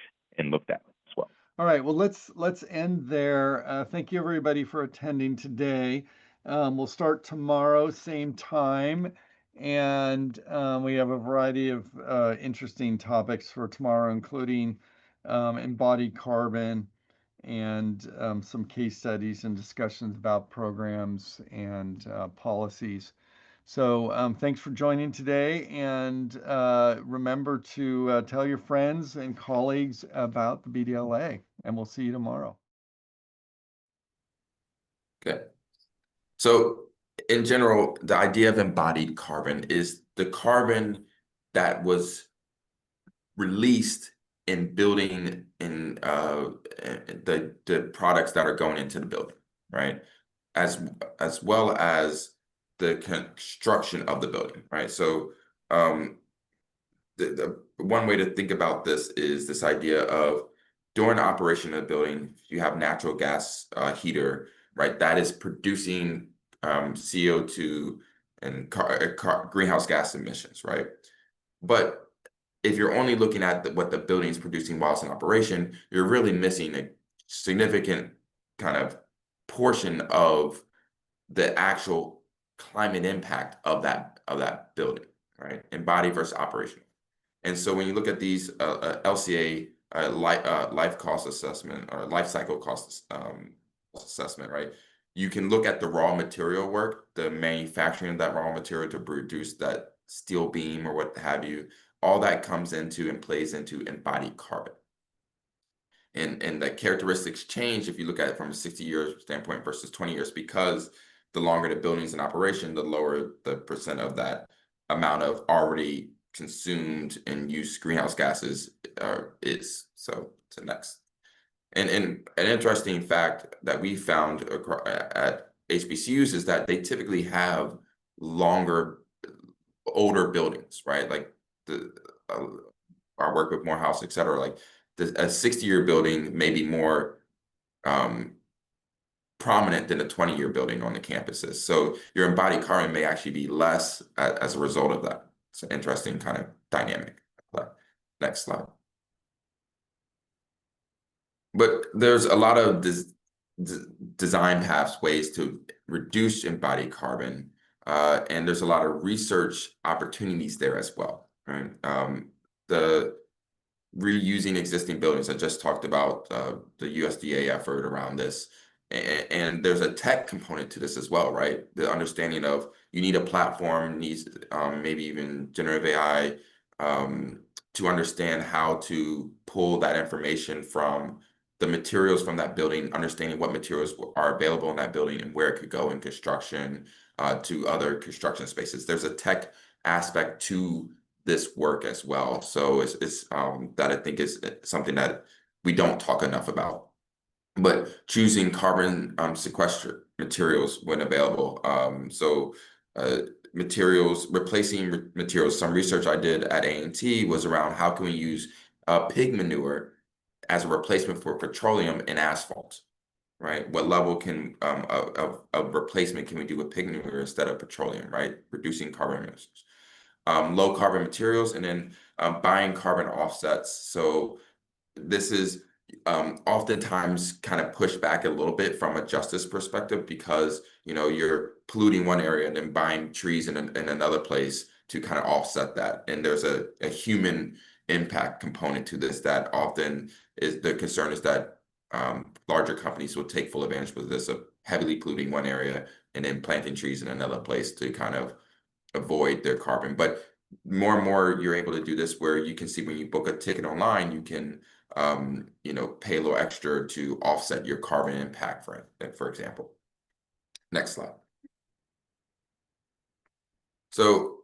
looked at as well. All right, well, let's end there. Thank you, everybody, for attending today. We'll start tomorrow, same time, and we have a variety of interesting topics for tomorrow, including embodied carbon and some case studies and discussions about programs and policies. So thanks for joining today, and remember to tell your friends and colleagues about the BDLA, and we'll see you tomorrow. Okay. So in general, the idea of embodied carbon is the carbon that was released in building in the products that are going into the building, right? As well as the construction of the building, right? So the one way to think about this is this idea of during the operation of the building, you have natural gas heater, right? That is producing CO2 and greenhouse gas emissions, right? But if you're only looking at what the building is producing while it's in operation, you're really missing a significant kind of portion of the actual climate impact of that building, right? Embodied versus operational. And so when you look at these LCA life cost assessment or life cycle cost assessment, right? You can look at the raw material work, the manufacturing of that raw material to produce that steel beam or what have you, all that comes into and plays into embodied carbon. And the characteristics change if you look at it from a 60-year standpoint versus 20 years, because the longer the building's in operation, the lower the percent of that amount of already consumed and used greenhouse gases is. So to next. And an interesting fact that we found at HBCUs is that they typically have longer, older buildings, right? Like our work with Morehouse, et cetera, like a 60-year building may be more prominent than a 20-year building on the campuses. So your embodied carbon may actually be less as a result of that. It's an interesting kind of dynamic. Next slide. But there's a lot of design paths, ways to reduce embodied carbon, and there's a lot of research opportunities there as well. Right? The reusing existing buildings, I just talked about the USDA effort around this, and there's a tech component to this as well, right? The understanding of you need a platform, needs maybe even generative AI to understand how to pull that information from the materials from that building, understanding what materials are available in that building and where it could go in construction to other construction spaces. There's a tech aspect to this work as well. So it's that I think is something that we don't talk enough about. But choosing carbon sequester materials when available. Materials, replacing materials. Some research I did at A&T was around how can we use pig manure as a replacement for petroleum in asphalt, right? What level can of replacement can we do with pig manure instead of petroleum, right? Reducing carbon emissions. Low carbon materials, and then buying carbon offsets. So this is oftentimes kind of pushed back a little bit from a justice perspective, because you're polluting one area and then buying trees in another place to kind of offset that. And there's a human impact component to this that often is the concern, is that larger companies will take full advantage of this, of heavily polluting one area and then planting trees in another place to kind of avoid their carbon. But more and more you're able to do this where you can see when you book a ticket online, you can pay a little extra to offset your carbon impact, for example. Next slide. So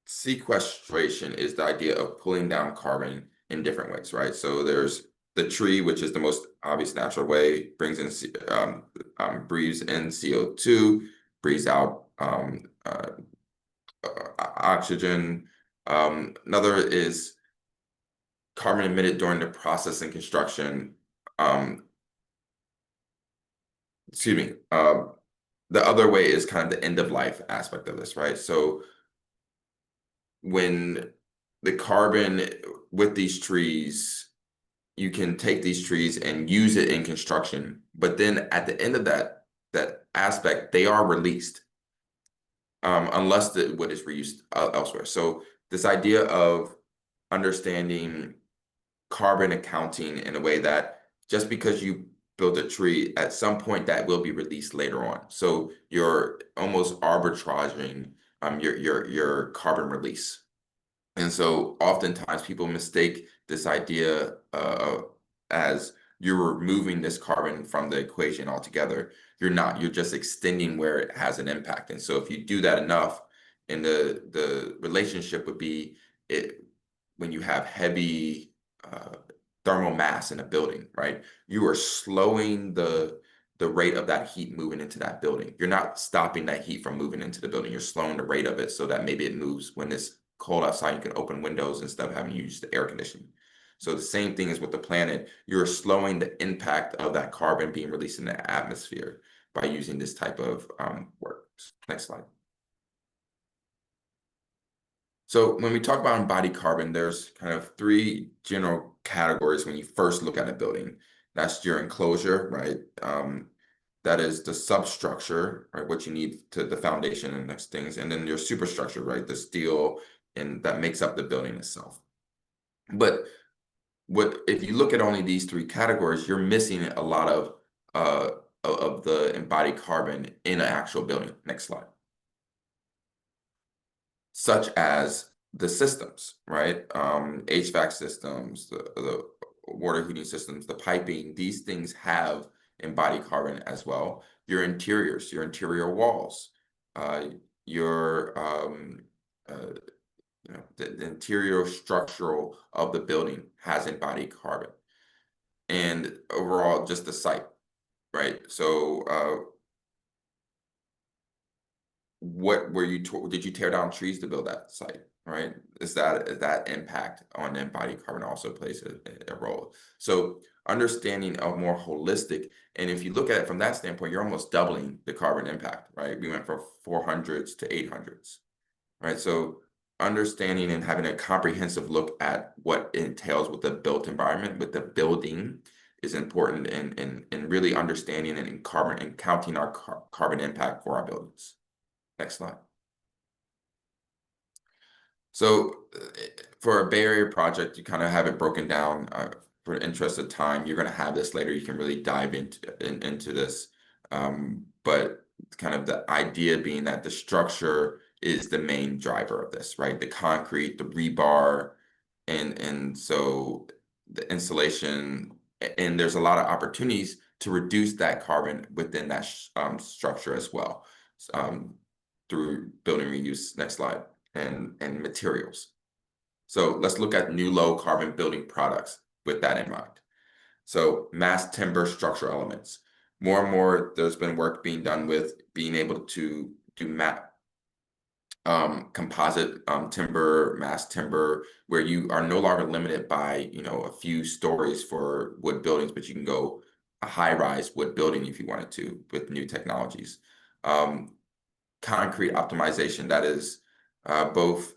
sequestration is the idea of pulling down carbon in different ways, right? So there's the tree, which is the most obvious natural way, brings in breathes in CO2, breathes out oxygen. Another is carbon emitted during the process and construction. The other way is kind of the end of life aspect of this, right? So when the carbon with these trees, you can take these trees and use it in construction, but then at the end of that aspect, they are released unless the wood is reused elsewhere. So this idea of understanding carbon accounting in a way that just because you build a tree, at some point that will be released later on. So you're almost arbitraging your carbon release. And so oftentimes people mistake this idea as you're removing this carbon from the equation altogether. You're not, you're just extending where it has an impact. And so if you do that enough, and the relationship would be when you have heavy thermal mass in a building, right? You are slowing the rate of that heat moving into that building. You're not stopping that heat from moving into the building. You're slowing the rate of it so that maybe it moves when it's cold outside. You can open windows instead of having to use the air conditioning. So the same thing is with the planet. You're slowing the impact of that carbon being released in the atmosphere by using this type of work. Next slide. So when we talk about embodied carbon, there's kind of three general categories when you first look at a building. That's your enclosure, right? That is the substructure, right? What you need to the foundation and next things. And then your superstructure, right? The steel and that makes up the building itself. But if you look at only these three categories, you're missing a lot of of the embodied carbon in an actual building. Next slide. Such as the systems, right? HVAC systems, the water heating systems, the piping, these things have embodied carbon as well. Your interiors, your interior walls, your the interior structural of the building has embodied carbon, and overall just the site, right? So what were you did you tear down trees to build that site, right? Is that impact on embodied carbon also plays a role? So understanding a more holistic, and if you look at it from that standpoint, you're almost doubling the carbon impact, right? We went from 400s to 800s, right? So understanding and having a comprehensive look at what it entails with the built environment, with the building, is important in really understanding and counting our carbon impact for our buildings. Next slide. So for a Bay Area project, you kind of have it broken down. For the interest of time, you're going to have this later. You can really dive into this. But kind of the idea being that the structure is the main driver of this, right? The concrete, the rebar, and so the insulation, and there's a lot of opportunities to reduce that carbon within that structure as well, through building reuse. Next slide. And materials. So let's look at new low carbon building products with that in mind. So mass timber structural elements. More and more, there's been work being done with being able to do composite timber, mass timber, where you are no longer limited by a few stories for wood buildings, but you can go a high-rise wood building if you wanted to with new technologies. Concrete optimization, that is both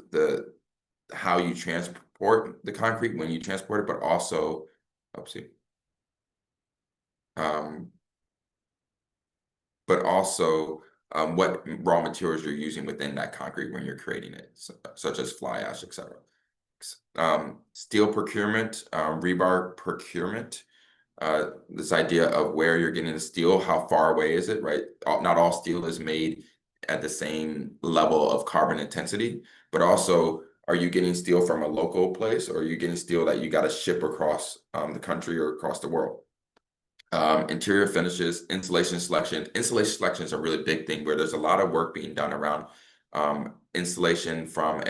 how you transport the concrete when you transport it, but also, what raw materials you're using within that concrete when you're creating it, such as fly ash, etc. Steel procurement, rebar procurement. This idea of where you're getting the steel, how far away is it, right? Not all steel is made at the same level of carbon intensity, but also, are you getting steel from a local place, or are you getting steel that you got to ship across the country or across the world? Interior finishes, insulation selection. Insulation selection is a really big thing where there's a lot of work being done around insulation from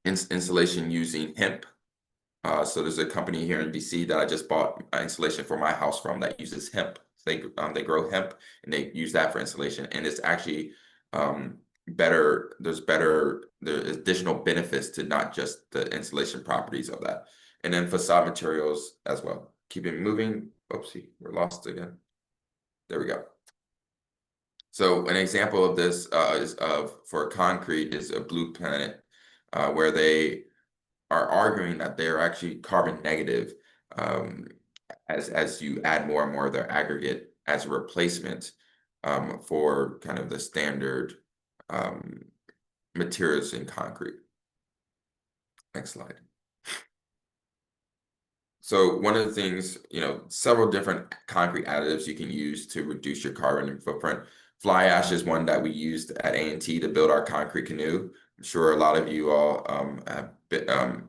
insulation using hemp. So there's a company here in DC that I just bought insulation for my house from that uses hemp. They grow hemp and they use that for insulation, and it's actually better. There's additional benefits to not just the insulation properties of that, and then facade materials as well. Keep it moving. Oopsie, we're lost again. There we go. So an example of this for concrete is a Blue Planet, where they are arguing that they're actually carbon negative as you add more and more of their aggregate as a replacement for kind of the standard materials in concrete. Next slide. So one of the things, several different concrete additives you can use to reduce your carbon footprint. Fly ash is one that we used at A&T to build our concrete canoe. I'm sure a lot of you all have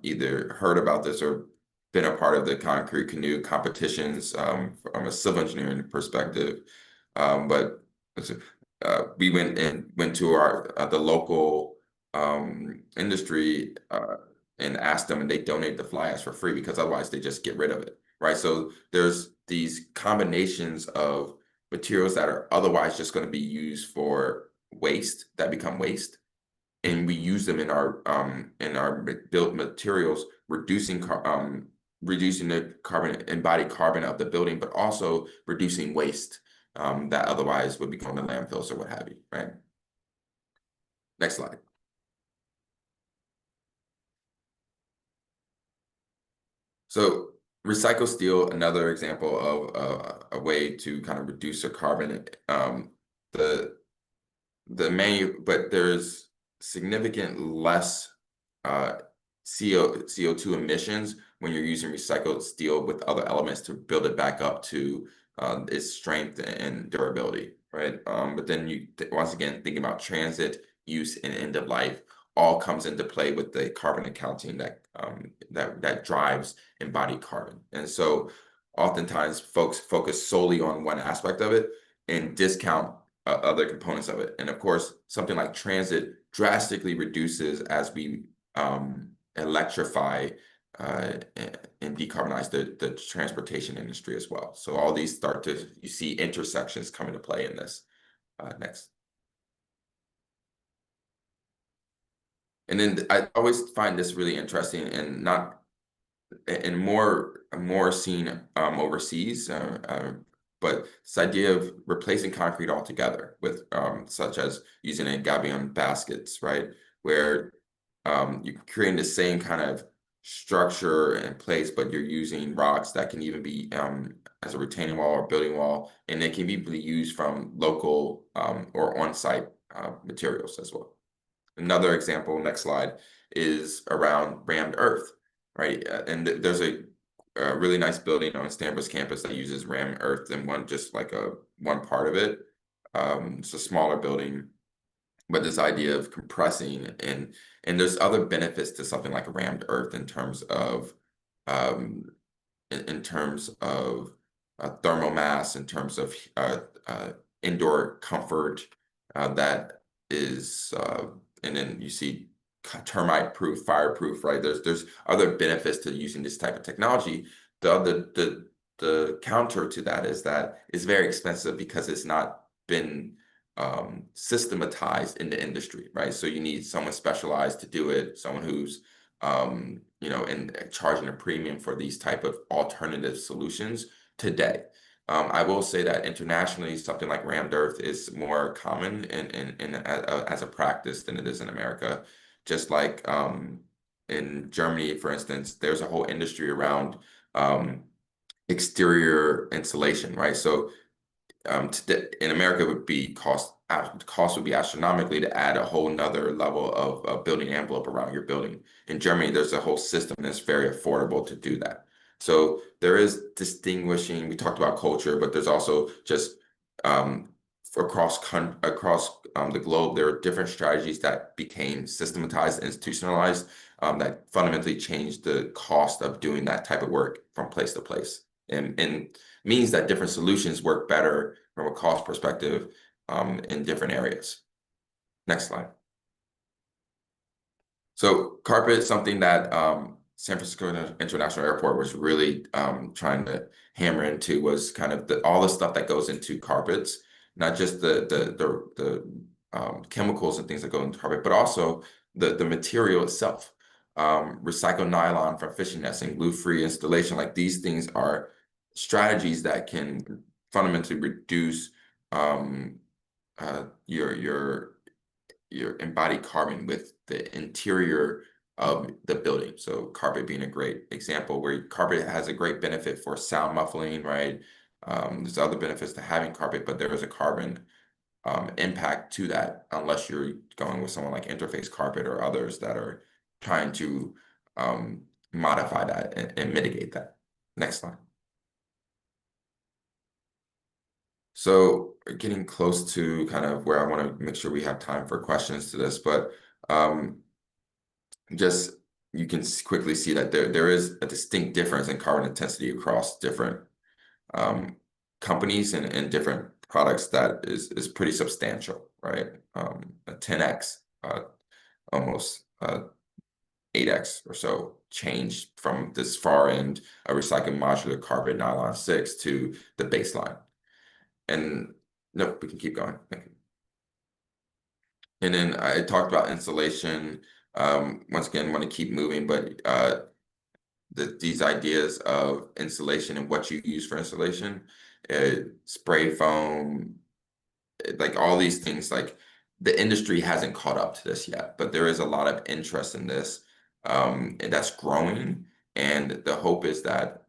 either heard about this or been a part of the concrete canoe competitions from a civil engineering perspective. But we went to the local industry and asked them, and they donate the fly ash for free, because otherwise they just get rid of it, right? So there's these combinations of materials that are otherwise just going to be used for waste that become waste, and we use them in our built materials, reducing the embodied carbon of the building, but also reducing waste that otherwise would be going to landfills or what have you, right? Next slide. So recycled steel, another example of a way to kind of reduce the carbon. But there's significant less CO2 emissions when you're using recycled steel with other elements to build it back up to its strength and durability, right? But then you once again thinking about transit, use, and end of life all comes into play with the carbon accounting that drives embodied carbon. And so oftentimes folks focus solely on one aspect of it and discount other components of it. And of course, something like transit drastically reduces as we electrify and decarbonize the transportation industry as well. So all these you see intersections come into play in this. Next. And then I always find this really interesting and more seen overseas, but this idea of replacing concrete altogether with such as using gabion baskets, right, where you're creating the same kind of structure in place, but you're using rocks that can even be as a retaining wall or building wall, and they can be used from local or on-site materials as well. Another example, next slide, is around rammed earth, right? And there's a really nice building on Stanford's campus that uses rammed earth in one part of it. It's a smaller building, but this idea of compressing and there's other benefits to something like rammed earth in terms of thermal mass, in terms of indoor comfort that is and then you see termite proof, fireproof, right? There's other benefits to using this type of technology. The counter to that is that it's very expensive because it's not been systematized in the industry, right? So you need someone specialized to do it, someone who's and charging a premium for these type of alternative solutions today. I will say that internationally, something like rammed earth is more common as a practice than it is in America. Just like in Germany, for instance, there's a whole industry around exterior insulation, right? So in America, would be cost would be astronomically to add a whole nother level of building envelope around your building. In Germany, there's a whole system that's very affordable to do that. So there is distinguishing. We talked about culture, but there's also just across the globe, there are different strategies that became systematized, institutionalized, that fundamentally changed the cost of doing that type of work from place to place, and means that different solutions work better from a cost perspective in different areas. Next slide. So carpet is something that San Francisco International Airport was really trying to hammer into, was kind of all the stuff that goes into carpets, not just the chemicals and things that go into carpet, but also the material itself. Recycled nylon from fishing netting, glue-free installation, like these things are strategies that can fundamentally reduce your embodied carbon with the interior of the building. So carpet being a great example, where carpet has a great benefit for sound muffling, right? There's other benefits to having carpet, but there is a carbon impact to that, unless you're going with someone like Interface Carpet or others that are trying to modify that and mitigate that. Next slide. So we're getting close to kind of where I want to make sure we have time for questions to this, but just you can quickly see that there is a distinct difference in carbon intensity across different companies and different products that is pretty substantial, right? A 10x, almost 8x or so change from this far end, a recycled modular carbon nylon 6 to the baseline. And no, we can keep going. Thank you. And then I talked about insulation. Once again, want to keep moving, but these ideas of insulation and what you use for insulation, spray foam, like all these things, like the industry hasn't caught up to this yet, but there is a lot of interest in this, and that's growing. And the hope is that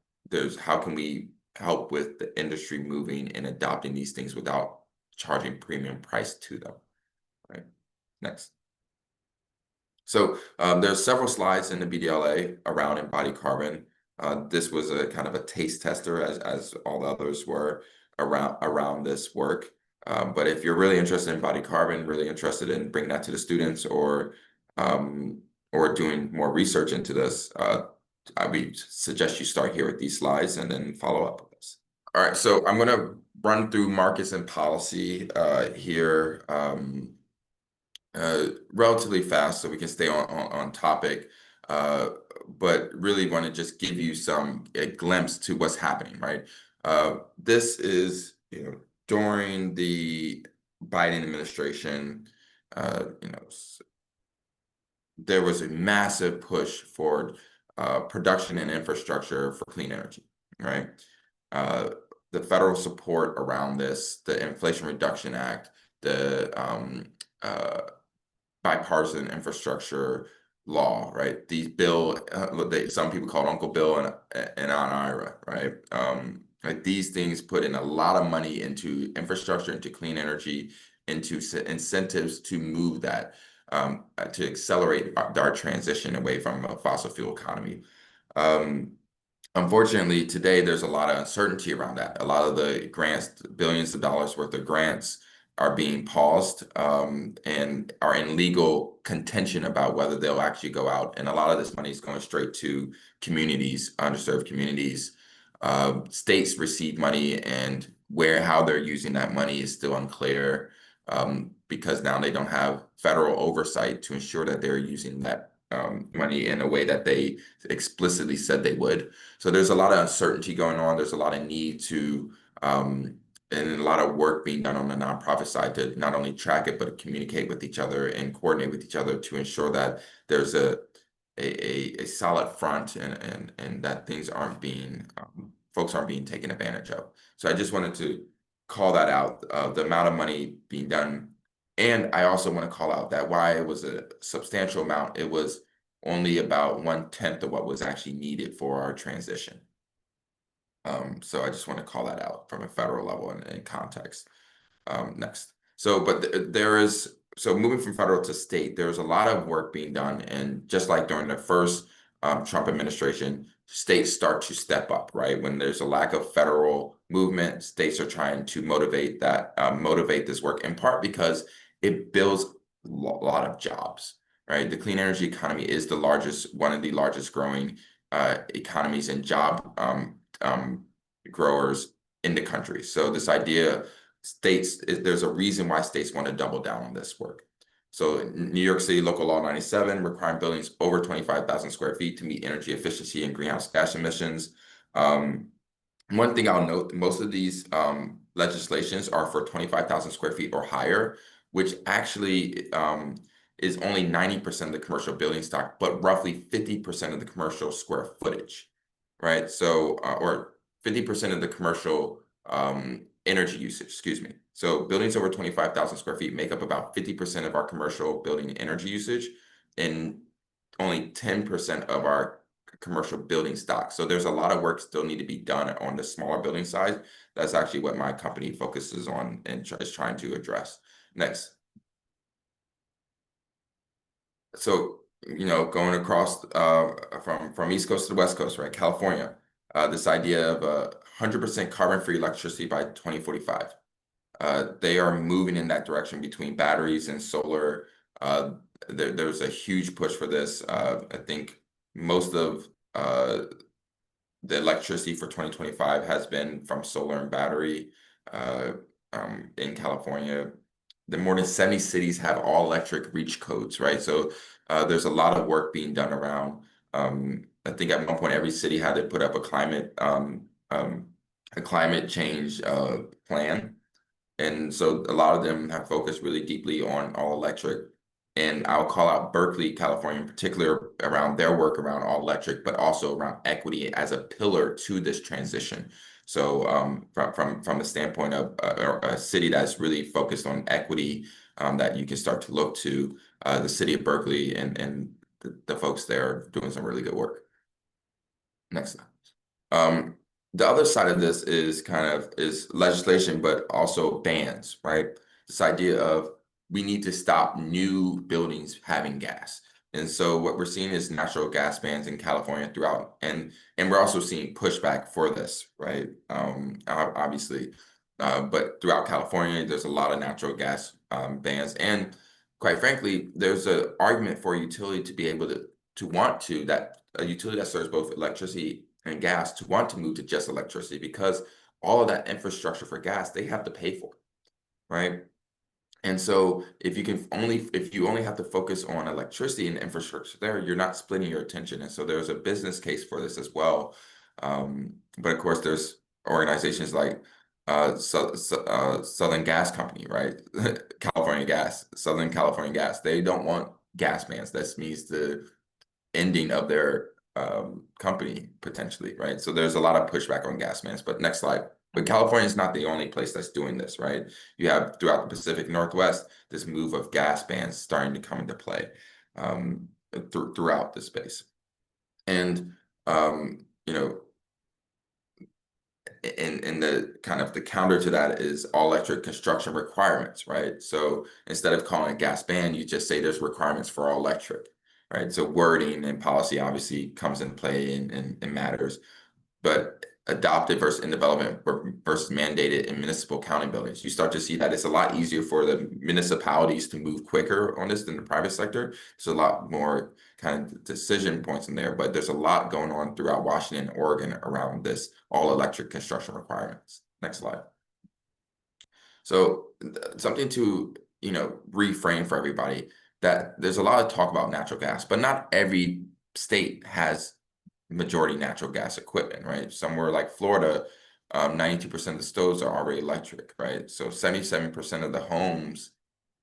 how can we help with the industry moving and adopting these things without charging premium price to them, right? Next. So there's several slides in the BDLA around embodied carbon. This was a kind of a taste tester, as all the others were around this work. But if you're really interested in embodied carbon, really interested in bringing that to the students, or doing more research into this, I would suggest you start here with these slides and then follow up with this. All right, so I'm going to run through markets and policy here relatively fast so we can stay on topic. But really want to just give you a glimpse to what's happening, right? This is, during the Biden administration, there was a massive push for production and infrastructure for clean energy, right? The federal support around this, the Inflation Reduction Act, the bipartisan infrastructure law, right? These some people call it Uncle Bill and Aunt Ira, right? Like these things put in a lot of money into infrastructure, into clean energy, into incentives to move that, to accelerate our transition away from a fossil fuel economy. Unfortunately, today there's a lot of uncertainty around that. A lot of the grants, billions of dollars worth of grants, are being paused and are in legal contention about whether they'll actually go out. And a lot of this money is going straight to communities, underserved communities. States receive money, and how they're using that money is still unclear, because now they don't have federal oversight to ensure that they're using that money in a way that they explicitly said they would. So there's a lot of uncertainty going on. There's a lot of need to and a lot of work being done on the nonprofit side to not only track it, but communicate with each other and coordinate with each other to ensure that there's a solid front, and that things aren't being folks aren't being taken advantage of. So I just wanted to call that out, the amount of money being done. And I also want to call out that why it was a substantial amount, it was only about 1/10 of what was actually needed for our transition. So I just want to call that out from a federal level and context. Next. So, but moving from federal to state, there's a lot of work being done. And just like during the first Trump administration, states start to step up, right? When there's a lack of federal movement, states are trying to motivate this work, in part because it builds a lot of jobs, right? The clean energy economy is one of the largest growing economies and job growers in the country. So this idea, there's a reason why states want to double down on this work. So New York City Local Law 97 requiring buildings over 25,000 square feet to meet energy efficiency and greenhouse gas emissions. One thing I'll note, most of these legislations are for 25,000 square feet or higher, which actually is only 90% of the commercial building stock, but roughly 50% of the commercial square footage, right? So, or 50% of the commercial energy usage, excuse me. So buildings over 25,000 square feet make up about 50% of our commercial building energy usage, and only 10% of our commercial building stock. So there's a lot of work still need to be done on the smaller building size. That's actually what my company focuses on and is trying to address. Next. So, going across from East Coast to the West Coast, right? California, this idea of 100% carbon-free electricity by 2045. They are moving in that direction between batteries and solar. There's a huge push for this. I think most of the electricity for 2025 has been from solar and battery in California. The more than 70 cities have all electric reach codes, right? So there's a lot of work being done around. I think at one point every city had to put up a climate change plan, and so a lot of them have focused really deeply on all electric. And I'll call out Berkeley, California, in particular, around their work around all electric, but also around equity as a pillar to this transition. So from the standpoint of a city that's really focused on equity, that you can start to look to the city of Berkeley, and the folks there are doing some really good work. Next slide. The other side of this is legislation, but also bans, right? This idea of we need to stop new buildings having gas. And so what we're seeing is natural gas bans in California throughout, and we're also seeing pushback for this, right? Obviously, but throughout California, there's a lot of natural gas bans, and quite frankly, there's an argument for a utility to be able to want to that a utility that serves both electricity and gas to want to move to just electricity, because all of that infrastructure for gas they have to pay for, right? And so if you only have to focus on electricity and infrastructure there, you're not splitting your attention. And so there's a business case for this as well. But of course, there's organizations like Southern Gas Company, right? Southern California Gas. They don't want gas bans. That means the ending of their company potentially, right? So there's a lot of pushback on gas bans. But next slide. But California is not the only place that's doing this, right? You have throughout the Pacific Northwest this move of gas bans starting to come into play throughout the space. And you know, in the kind of the counter to that is all electric construction requirements, right? So instead of calling it gas ban, you just say there's requirements for all electric, right? So wording and policy obviously comes in play and matters, but adopted versus in development versus mandated in municipal county buildings. You start to see that it's a lot easier for the municipalities to move quicker on this than the private sector. There's a lot more kind of decision points in there, but there's a lot going on throughout Washington and Oregon around this all electric construction requirements. Next slide. So something to, reframe for everybody, that there's a lot of talk about natural gas, but not every state has majority natural gas equipment, right? Somewhere like Florida, 92% of the stoves are already electric, right? So 77% of the homes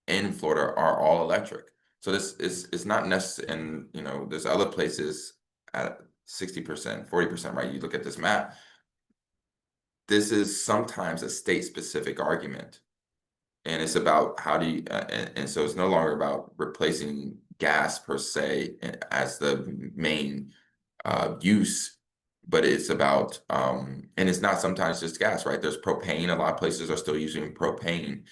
in Florida are all electric. So this is not necessary, and there's other places at 60%, 40%, right? You look at this map. This is sometimes a state-specific argument, and it's about how do you, and so it's no longer about replacing gas per se as the main use, but it's about and it's not sometimes just gas, right? There's propane. A lot of places are still using propane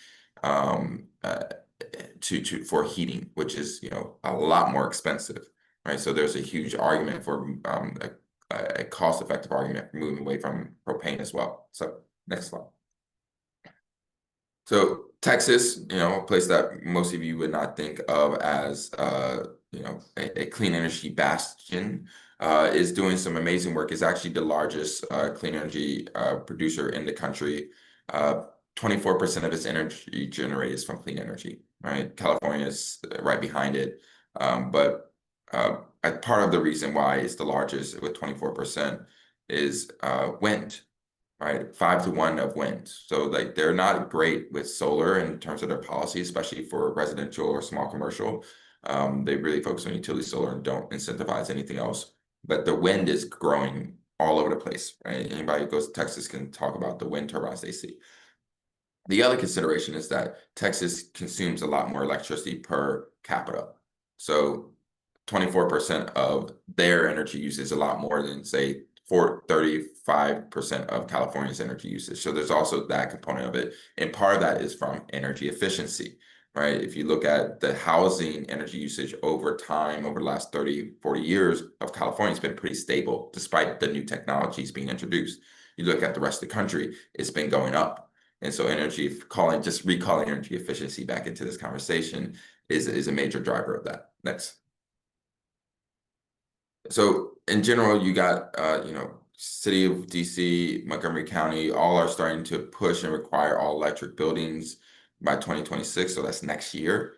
for heating, which is a lot more expensive, right? So there's a huge argument for a cost-effective argument for moving away from propane as well. So next slide. So Texas, a place that most of you would not think of as a clean energy bastion, is doing some amazing work. Is actually the largest clean energy producer in the country. 24% of its energy generated is from clean energy, right? California is right behind it. But part of the reason why it's the largest with 24% is wind, right? 5-to-1 of wind. So like they're not great with solar in terms of their policy, especially for residential or small commercial. They really focus on utility solar and don't incentivize anything else. But the wind is growing all over the place, right? Anybody who goes to Texas can talk about the wind turbines they see. The other consideration is that Texas consumes a lot more electricity per capita. So 24% of their energy use is a lot more than, say, 35% of California's energy usage. So there's also that component of it. And part of that is from energy efficiency, right? If you look at the housing energy usage over time, over the last 30, 40 years of California, it's been pretty stable despite the new technologies being introduced. You look at the rest of the country, it's been going up. And so recalling energy efficiency back into this conversation is a major driver of that. Next. So in general, you got, City of DC, Montgomery County, all are starting to push and require all electric buildings by 2026. So that's next year.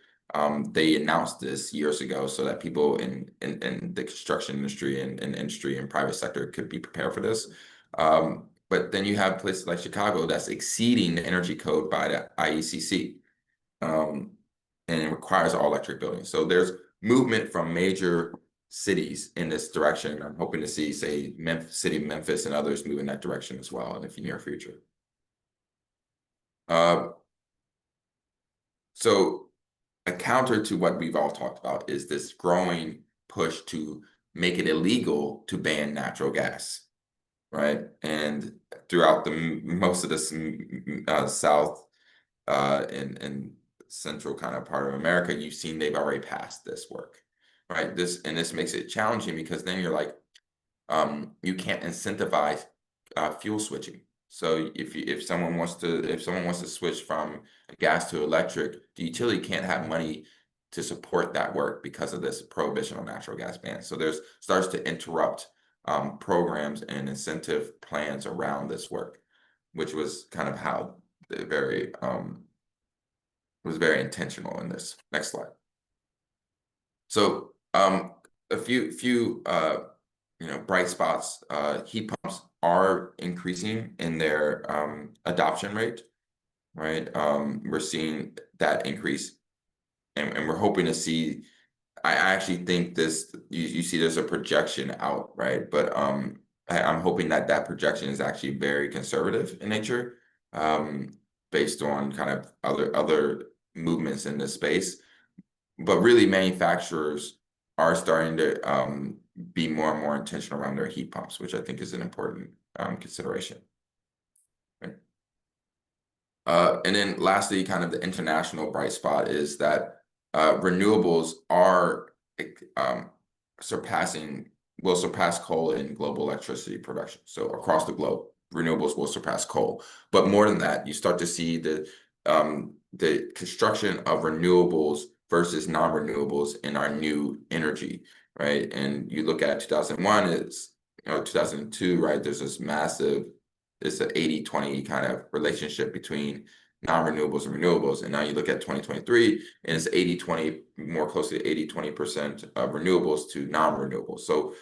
They announced this years ago so that people in the construction industry and industry and private sector could be prepared for this. But then you have places like Chicago that's exceeding the energy code by the IECC, and it requires all electric buildings. So there's movement from major cities in this direction. I'm hoping to see, say, City of Memphis and others move in that direction as well in the near future. So a counter to what we've all talked about is this growing push to make it illegal to ban natural gas, right? And throughout most of the South and central kind of part of America, you've seen they've already passed this work, right? This makes it challenging because then you're like, you can't incentivize fuel switching. So if someone wants to switch from gas to electric, the utility can't have money to support that work because of this prohibition on natural gas ban. So there's starts to interrupt programs and incentive plans around this work, which was kind of how the very was very intentional in this. Next slide. So a few bright spots. Heat pumps are increasing in their adoption rate, right? We're seeing that increase, and we're hoping to see. I actually think this. You see, there's a projection out, right? But I'm hoping that that projection is actually very conservative in nature, based on kind of other movements in this space. But really, manufacturers are starting to be more and more intentional around their heat pumps, which I think is an important consideration. Right? And then lastly, kind of the international bright spot is that renewables are will surpass coal in global electricity production. So across the globe, renewables will surpass coal. But more than that, you start to see the construction of renewables versus non-renewables in our new energy, right? And you look at 2001, it's 2002, right? There's this massive, it's an 80-20 kind of relationship between non-renewables and renewables. And now you look at 2023 and it's 80-20, more closely to 80-20% of renewables to non-renewables. So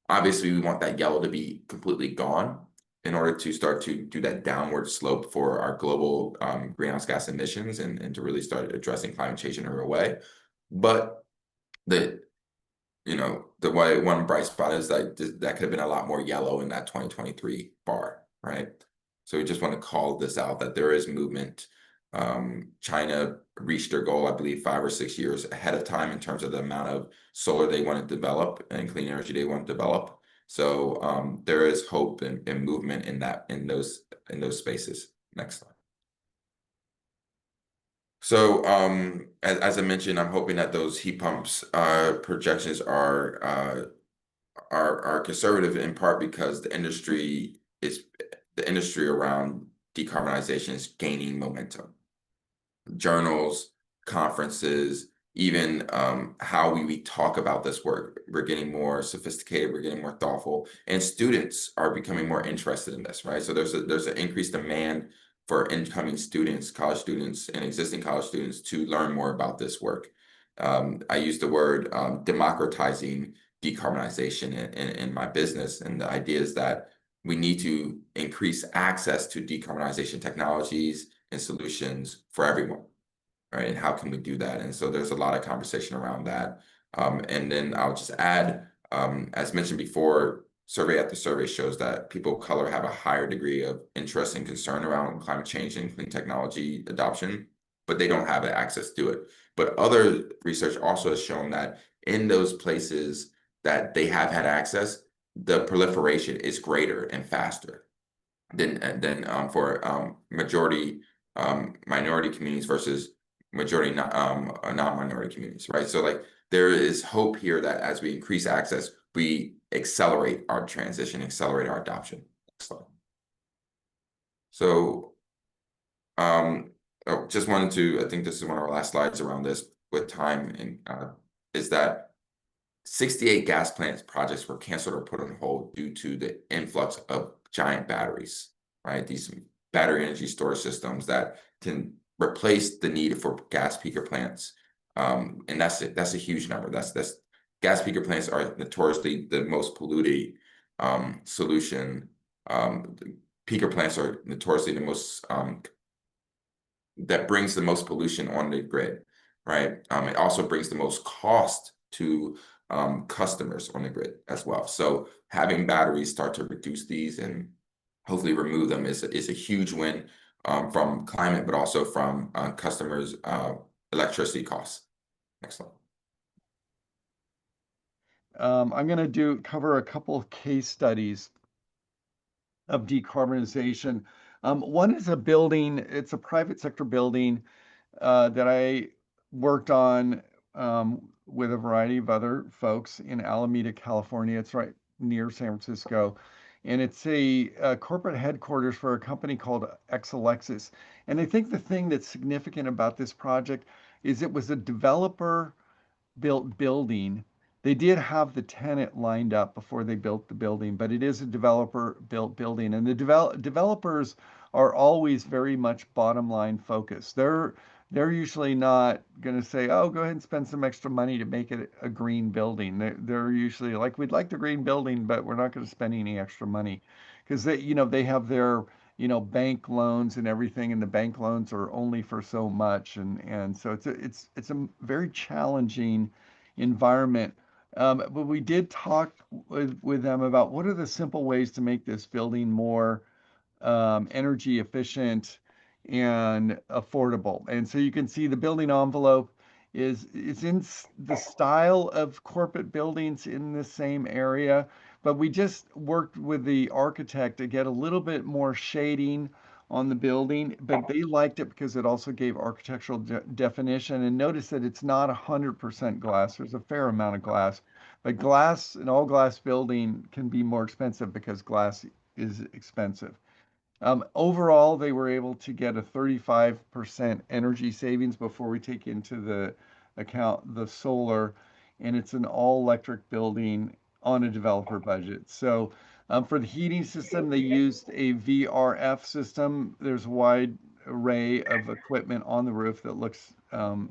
obviously we want that yellow to be completely gone in order to start to do that downward slope for our global greenhouse gas emissions and to really start addressing climate change in a real way. But the one bright spot is that could have been a lot more yellow in that 2023 bar, right? So we just want to call this out that there is movement. China reached their goal, I believe, 5 or 6 years ahead of time in terms of the amount of solar they want to develop and clean energy they want to develop. So there is hope and movement in those spaces. Next slide. So as I mentioned, I'm hoping that those heat pumps projections are conservative in part because the industry around decarbonization is gaining momentum. Journals, conferences, even how we talk about this work, we're getting more sophisticated, we're getting more thoughtful, and students are becoming more interested in this, right? So there's an increased demand for incoming students, college students, and existing college students to learn more about this work. I use the word democratizing decarbonization in my business, and the idea is that we need to increase access to decarbonization technologies and solutions for everyone, right? And how can we do that? And so there's a lot of conversation around that. And then I'll just add, as mentioned before, survey after survey shows that people of color have a higher degree of interest and concern around climate change and clean technology adoption, but they don't have the access to it. But other research also has shown that in those places that they have had access, the proliferation is greater and faster than for majority minority communities versus majority non-minority communities, right? So like there is hope here that as we increase access, we accelerate our transition, accelerate our adoption. Next slide. So just wanted to, I think this is one of our last slides around this with time, and is that 68 gas plants projects were canceled or put on hold due to the influx of giant batteries, right? These battery energy storage systems that can replace the need for gas peaker plants. And that's a huge number. That's gas peaker plants are notoriously the most polluting solution. Peaker plants are notoriously the most that brings the most pollution on the grid, right? It also brings the most cost to customers on the grid as well. So having batteries start to reduce these and hopefully remove them is a huge win from climate, but also from customers' electricity costs. Next slide. I'm going to cover a couple of case studies of decarbonization. One is a building, it's a private sector building that I worked on with a variety of other folks in Alameda, California. It's right near San Francisco. And it's a corporate headquarters for a company called Exelexis. And I think the thing that's significant about this project is it was a developer built building. They did have the tenant lined up before they built the building, but it is a developer built building. And the developers are always very much bottom line focused. They're usually not going to say, "Oh, go ahead and spend some extra money to make it a green building." They're usually like, "We'd like the green building, but we're not going to spend any extra money," because they have their bank loans and everything, and the bank loans are only for so much, and so it's a very challenging environment. But we did talk with them about what are the simple ways to make this building more energy efficient and affordable. And so you can see the building envelope is in the style of corporate buildings in the same area, but we just worked with the architect to get a little bit more shading on the building, but they liked it because it also gave architectural definition. And notice that it's not 100% glass. There's a fair amount of glass, but glass, an all glass building can be more expensive because glass is expensive. Overall, they were able to get a 35% energy savings before we take into the account the solar, and it's an all-electric building on a developer budget. So for the heating system, they used a VRF system. There's a wide array of equipment on the roof that looks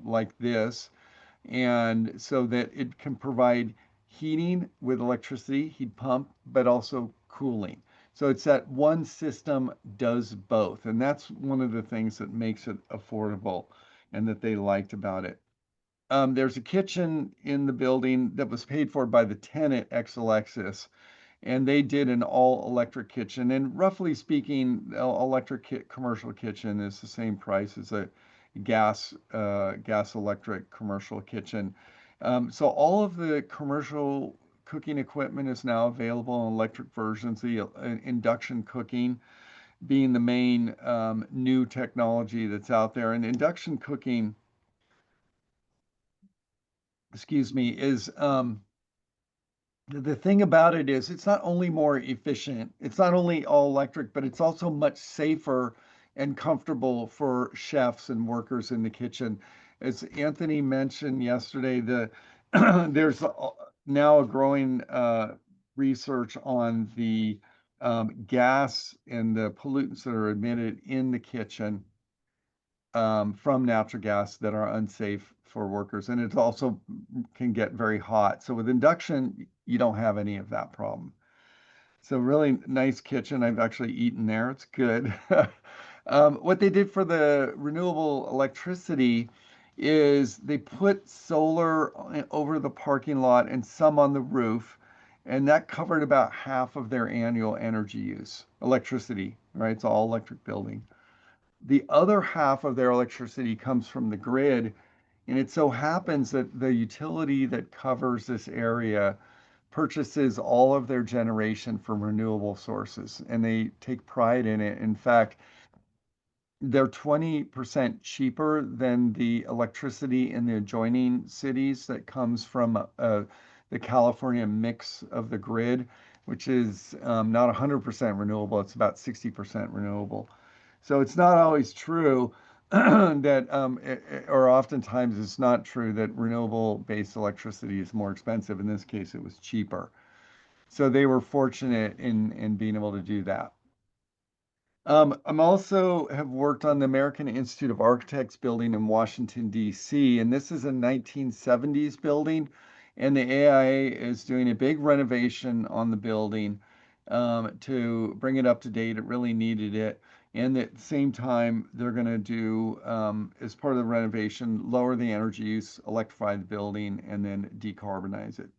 like this, and so that it can provide heating with electricity, heat pump, but also cooling. So it's that one system does both, and that's one of the things that makes it affordable and that they liked about it. There's a kitchen in the building that was paid for by the tenant, Exelexis, and they did an all-electric kitchen. And roughly speaking, electric commercial kitchen is the same price as a gas electric commercial kitchen. So all of the commercial cooking equipment is now available in electric versions. The induction cooking being the main new technology that's out there. And induction cooking, excuse me, is the thing about it is it's not only more efficient, it's not only all electric, but it's also much safer and comfortable for chefs and workers in the kitchen. As Anthony mentioned yesterday, there's now a growing research on the gas and the pollutants that are emitted in the kitchen from natural gas that are unsafe for workers. And it also can get very hot. So with induction, you don't have any of that problem. So really nice kitchen. I've actually eaten there. It's good. What they did for the renewable electricity is they put solar over the parking lot and some on the roof, and that covered about half of their annual energy use, electricity, right? It's all electric building. The other half of their electricity comes from the grid, and it so happens that the utility that covers this area purchases all of their generation from renewable sources, and they take pride in it. In fact, they're 20% cheaper than the electricity in the adjoining cities that comes from the California mix of the grid, which is not 100% renewable, it's about 60% renewable. So it's not always true that, or oftentimes it's not true that renewable-based electricity is more expensive. In this case, it was cheaper. So they were fortunate in being able to do that. I'm also have worked on the American Institute of Architects building in Washington, D.C., and this is a 1970s building, and the AIA is doing a big renovation on the building to bring it up to date. It really needed it. And at the same time, they're going to do, as part of the renovation, lower the energy use, electrify the building, and then decarbonize it.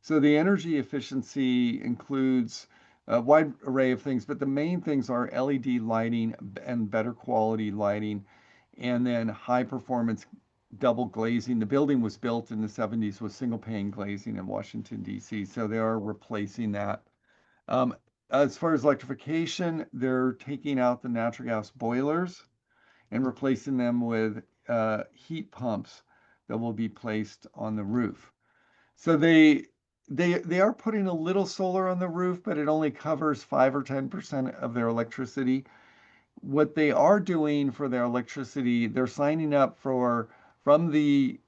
So the energy efficiency includes a wide array of things, but the main things are LED lighting and better quality lighting, and then high performance double glazing. The building was built in the 70s with single pane glazing in Washington, D.C., so they are replacing that. Um, as far as electrification, they're taking out the natural gas boilers and replacing them with heat pumps that will be placed on the roof. So they are putting a little solar on the roof, but it only covers 5 or 10% of their electricity. What they are doing for their electricity, they're signing up for from the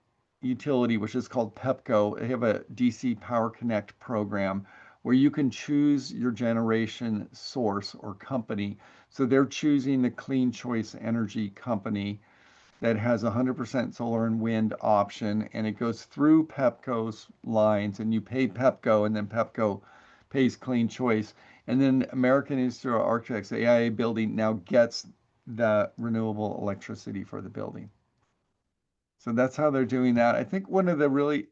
utility, which is called Pepco. They have a DC Power Connect program where you can choose your generation source or company. So they're choosing the Clean Choice Energy company that has 100% solar and wind option, and it goes through Pepco's lines, and you pay Pepco, and then Pepco pays Clean Choice. And then American Institute of Architects, the AIA building, now gets the renewable electricity for the building. So that's how they're doing that. I think one of the really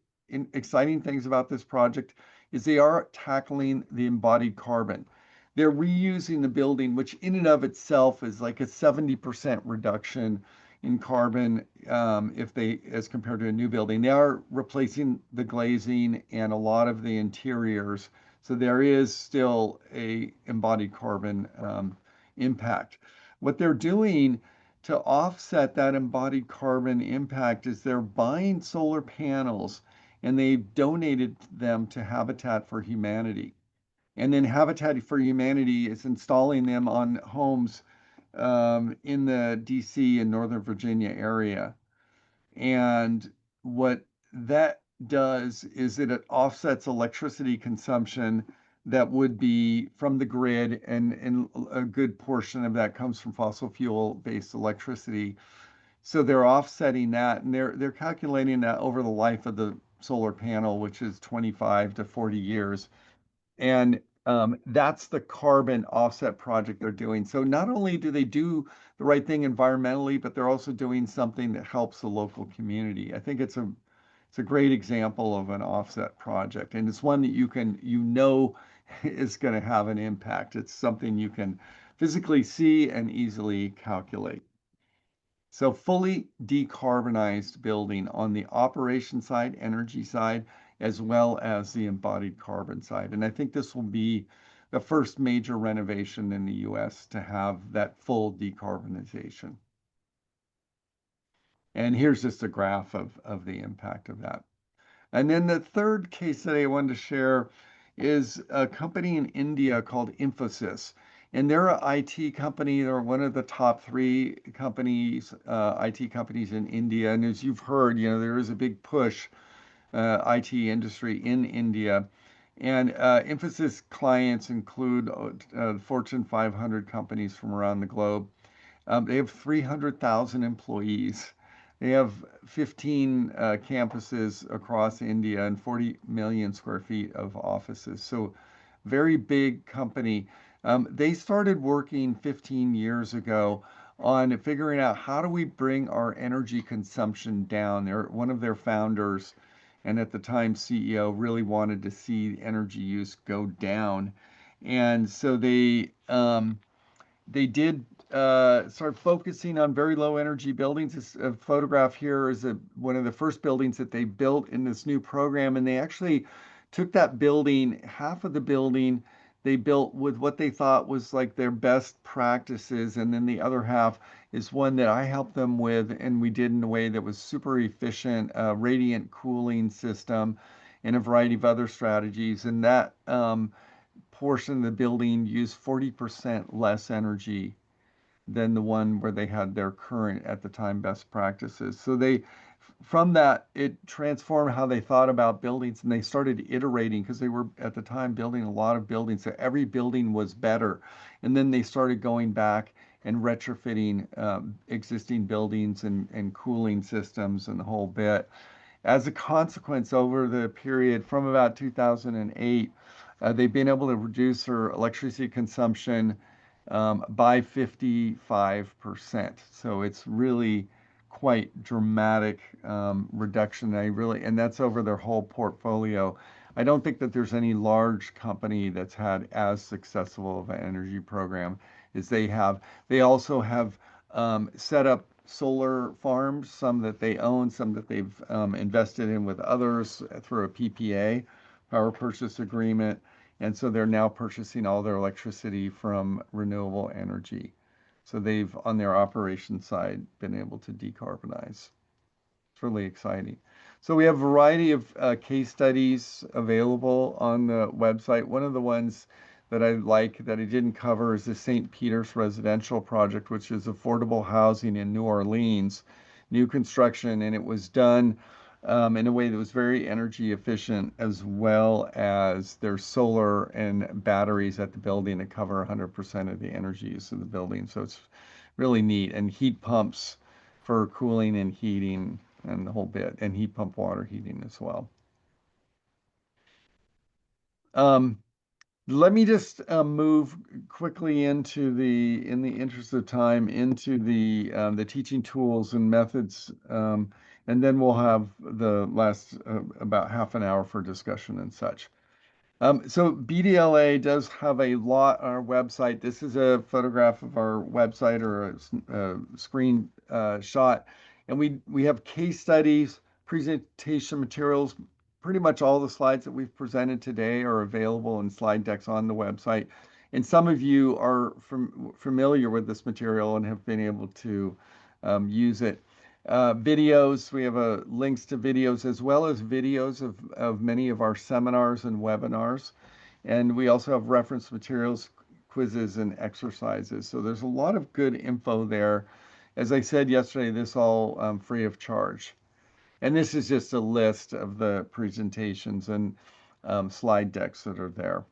exciting things about this project is they are tackling the embodied carbon. They're reusing the building, which in and of itself is like a 70% reduction in carbon if they, as compared to a new building. They are replacing the glazing and a lot of the interiors. So there is still a embodied carbon impact. What they're doing to offset that embodied carbon impact is they're buying solar panels and they've donated them to Habitat for Humanity. And then Habitat for Humanity is installing them on homes in the DC and Northern Virginia area. And what that does is that it offsets electricity consumption that would be from the grid, and a good portion of that comes from fossil fuel-based electricity. So they're offsetting that, and they're calculating that over the life of the solar panel, which is 25 to 40 years. And that's the carbon offset project they're doing. So not only do they do the right thing environmentally, but they're also doing something that helps the local community. I think it's a great example of an offset project, and it's one that is going to have an impact. It's something you can physically see and easily calculate. So fully decarbonized building on the operation side, energy side, as well as the embodied carbon side. And I think this will be the first major renovation in the US to have that full decarbonization. And here's just a graph of the impact of that. And then the third case that I wanted to share is a company in India called Infosys. And they're an IT company. They're one of the top 3 companies, IT companies in India. And as you've heard, there is a big push, IT industry in India. And Infosys clients include Fortune 500 companies from around the globe. They have 300,000 employees. They have 15 campuses across India and 40 million square feet of offices. So very big company. They started working 15 years ago on figuring out how do we bring our energy consumption down. One of their founders, and at the time CEO, really wanted to see energy use go down. And so they did start focusing on very low energy buildings. This photograph here is one of the first buildings that they built in this new program. And they actually took that building, half of the building, they built with what they thought was like their best practices. And then the other half is one that I helped them with, and we did in a way that was super efficient, radiant cooling system, and a variety of other strategies. And that portion of the building used 40% less energy than the one where they had their current, at the time, best practices. So from that, it transformed how they thought about buildings, and they started iterating because they were at the time building a lot of buildings. So every building was better. And then they started going back and retrofitting existing buildings and cooling systems and the whole bit. As a consequence, over the period from about 2008, they've been able to reduce their electricity consumption by 55%. So it's really quite dramatic reduction. And that's over their whole portfolio. I don't think that there's any large company that's had as successful of an energy program as they have. They also have set up solar farms, some that they own, some that they've invested in with others through a PPA, power purchase agreement. And so they're now purchasing all their electricity from renewable energy. So they've, on their operation side, been able to decarbonize. It's really exciting. So we have a variety of case studies available on the website. One of the ones that I like that I didn't cover is the St. Peter's residential project, which is affordable housing in New Orleans, new construction, and it was done in a way that was very energy efficient, as well as there's solar and batteries at the building that cover 100% of the energy use of the building. So it's really neat, and heat pumps for cooling and heating and the whole bit, and heat pump water heating as well. Um, Let me just move quickly into in the interest of time, into the teaching tools and methods, and then we'll have the last about half an hour for discussion and such. So BDLA does have a lot on our website. This is a photograph of our website, or a screen shot, and we have case studies, presentation materials. Pretty much all the slides that we've presented today are available in slide decks on the website. And some of you are familiar with this material and have been able to use it. Videos, we have links to videos, as well as videos of many of our seminars and webinars. And we also have reference materials, quizzes, and exercises. So there's a lot of good info there. As I said yesterday, this all free of charge. And this is just a list of the presentations and slide decks that are there.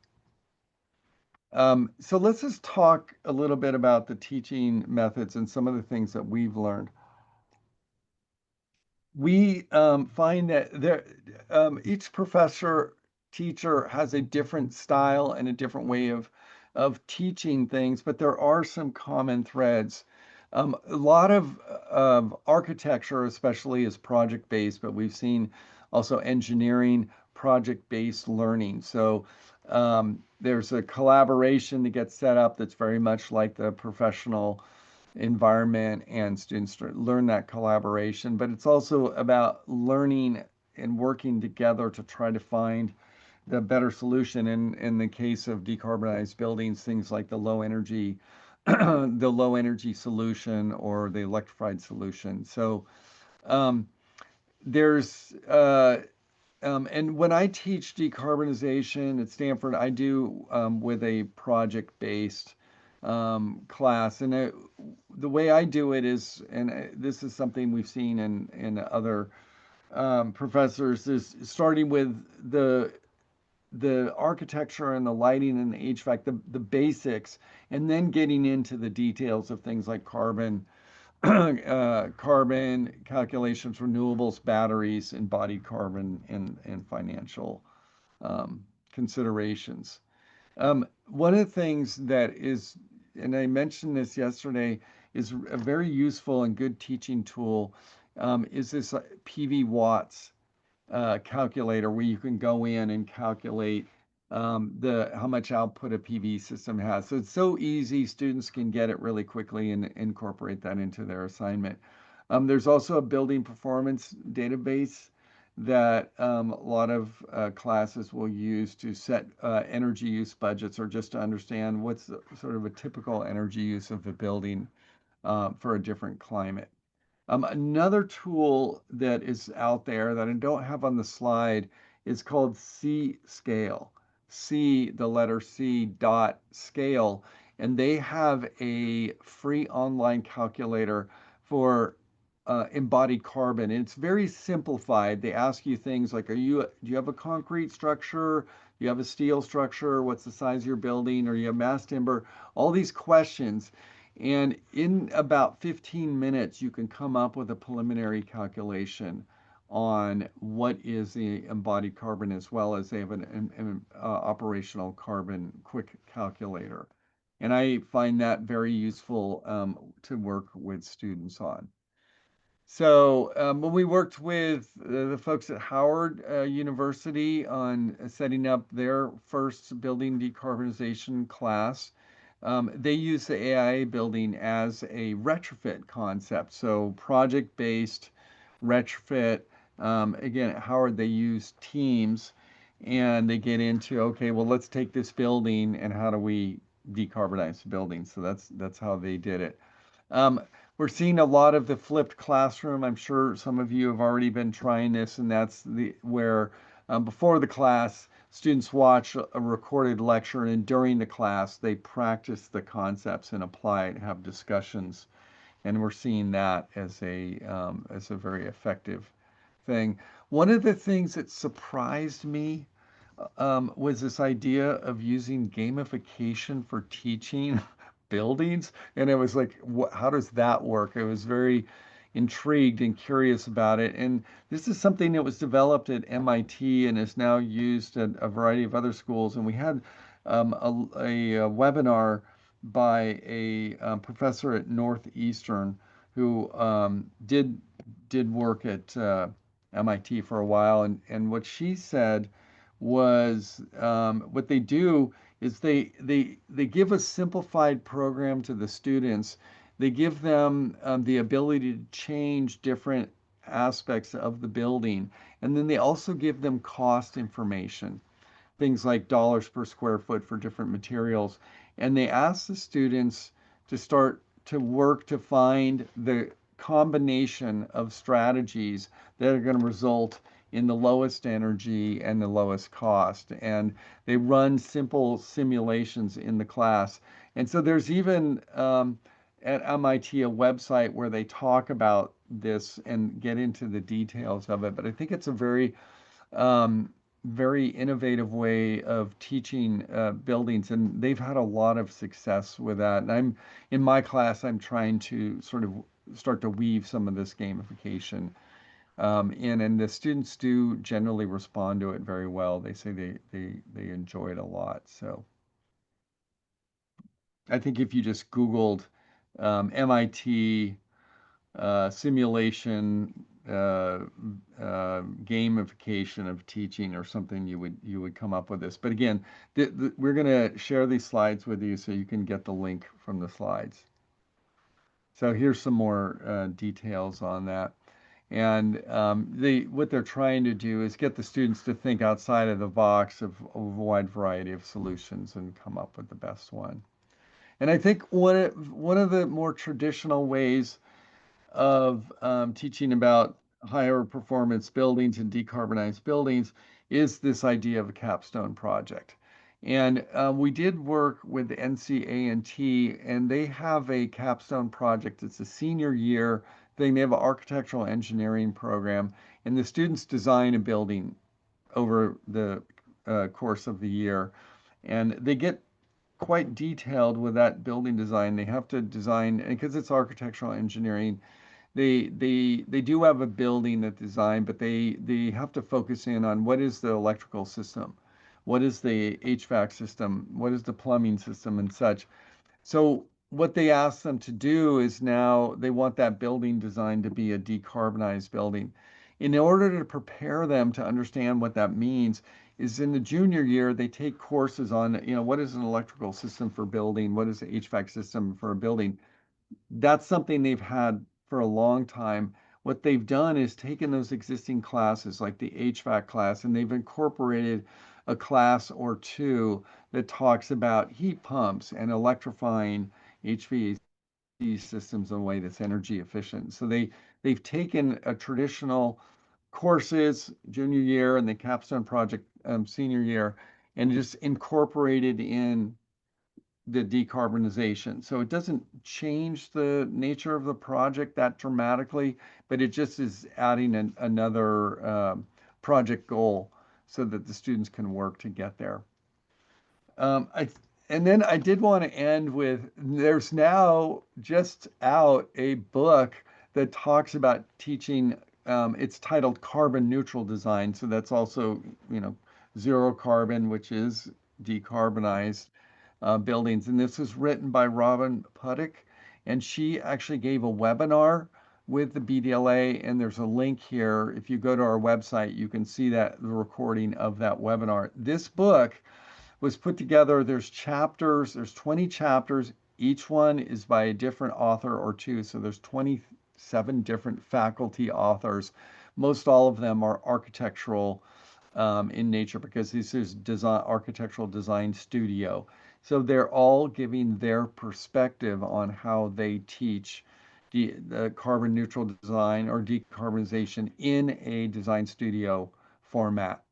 So let's just talk a little bit about the teaching methods and some of the things that we've learned. We find that each professor, teacher has a different style and a different way of teaching things, but there are some common threads. A lot of architecture, especially, is project-based, but we've seen also engineering project-based learning. So there's a collaboration that gets set up that's very much like the professional environment, and students learn that collaboration. But it's also about learning and working together to try to find the better solution. In the case of decarbonized buildings, things like the low energy, the low energy solution, or the electrified solution. So there's and when I teach decarbonization at Stanford, I do with a project-based class. And the way I do it is, and this is something we've seen in other professors, is starting with the architecture and the lighting and the HVAC, the basics, and then getting into the details of things like carbon, carbon calculations, renewables, batteries, embodied carbon, and financial considerations. One of the things that is, and I mentioned this yesterday, is a very useful and good teaching tool, is this PV watts calculator, where you can go in and calculate how much output a PV system has. So it's so easy, students can get it really quickly and incorporate that into their assignment. There's also a building performance database that a lot of classes will use to set energy use budgets, or just to understand what's sort of a typical energy use of a building for a different climate. Another tool that is out there that I don't have on the slide is called C-Scale. C, the letter C, dot scale. And they have a free online calculator for embodied carbon. And it's very simplified. They ask you things like, do you have a concrete structure? Do you have a steel structure? What's the size of your building? Or you have mass timber? All these questions. And in about 15 minutes, you can come up with a preliminary calculation on what is the embodied carbon, as well as they have an operational carbon quick calculator. And I find that very useful to work with students on. So when we worked with the folks at Howard University on setting up their first building decarbonization class, they use the AIA building as a retrofit concept. So project-based retrofit. Again, at Howard, they use teams, and they get into, okay, well, let's take this building and how do we decarbonize the building? So that's how they did it. we're seeing a lot of the flipped classroom. I'm sure some of you have already been trying this, and that's where before the class, students watch a recorded lecture, and during the class, they practice the concepts and apply it, have discussions, and we're seeing that as a very effective thing. One of the things that surprised me was this idea of using gamification for teaching buildings. And it was like, how does that work? I was very intrigued and curious about it. And this is something that was developed at MIT and is now used at a variety of other schools. And we had a webinar by a professor at Northeastern who did work at MIT for a while. And what she said was what they do is they give a simplified program to the students. They give them the ability to change different aspects of the building, and then they also give them cost information, things like dollars per square foot for different materials. And they ask the students to start to work to find the combination of strategies that are going to result in the lowest energy and the lowest cost. And they run simple simulations in the class. And so there's even at MIT a website where they talk about this and get into the details of it. But I think it's a um, very innovative way of teaching buildings, and they've had a lot of success with that. And I'm in my class, I'm trying to sort of start to weave some of this gamification in, and the students do generally respond to it very well. They say they enjoy it a lot. So I think if you just Googled MIT simulation gamification of teaching or something, you would come up with this. But again, we're going to share these slides with you so you can get the link from the slides. So here's some more details on that. And what they're trying to do is get the students to think outside of the box of a wide variety of solutions and come up with the best one. And I think one of the more traditional ways of teaching about higher performance buildings and decarbonized buildings is this idea of a capstone project. And we did work with NCA&T, and they have a capstone project. It's a senior year thing. They have an architectural engineering program, and the students design a building over the course of the year. And they get quite detailed with that building design. They have to design, because it's architectural engineering, they do have a building that design, but they have to focus in on what is the electrical system, what is the HVAC system, what is the plumbing system and such. So what they ask them to do is now they want that building design to be a decarbonized building. In order to prepare them to understand what that means, is in the junior year, they take courses on, what is an electrical system for building, what is the HVAC system for a building. That's something they've had for a long time. What they've done is taken those existing classes, like the HVAC class, and they've incorporated a class or two that talks about heat pumps and electrifying HVAC systems in a way that's energy efficient. So they've taken a traditional courses junior year and the capstone project senior year and just incorporated in the decarbonization. So it doesn't change the nature of the project that dramatically, but it just is adding another project goal so that the students can work to get there. And then I did want to end with, there's now just out a book that talks about teaching. It's titled Carbon Neutral Design. So that's also, zero carbon, which is decarbonized buildings. And this was written by Robin Puttick, and she actually gave a webinar with the BDLA, and there's a link here. If you go to our website, you can see the recording of that webinar. This book was put together. There's 20 chapters. Each one is by a different author or two. So there's 27 different faculty authors. Most all of them are architectural in nature, because this is architectural design studio. So they're all giving their perspective on how they teach the carbon neutral design or decarbonization in a design studio format.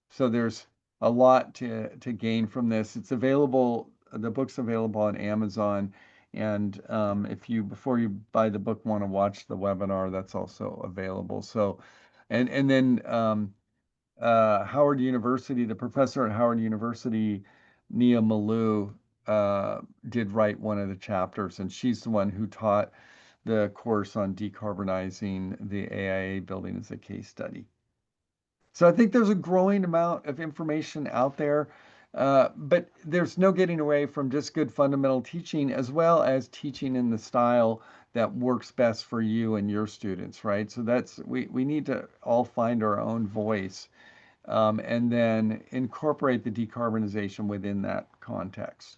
So there's a lot to gain from this. It's available, the book's available on Amazon. And if you, before you buy the book, want to watch the webinar, that's also available. So, and then Howard University, the professor at Howard University, Nia Malou, did write one of the chapters, and she's the one who taught the course on decarbonizing the AIA building as a case study. So I think there's a growing amount of information out there, but there's no getting away from just good fundamental teaching as well as teaching in the style that works best for you and your students, right? So that's we need to all find our own voice and then incorporate the decarbonization within that context.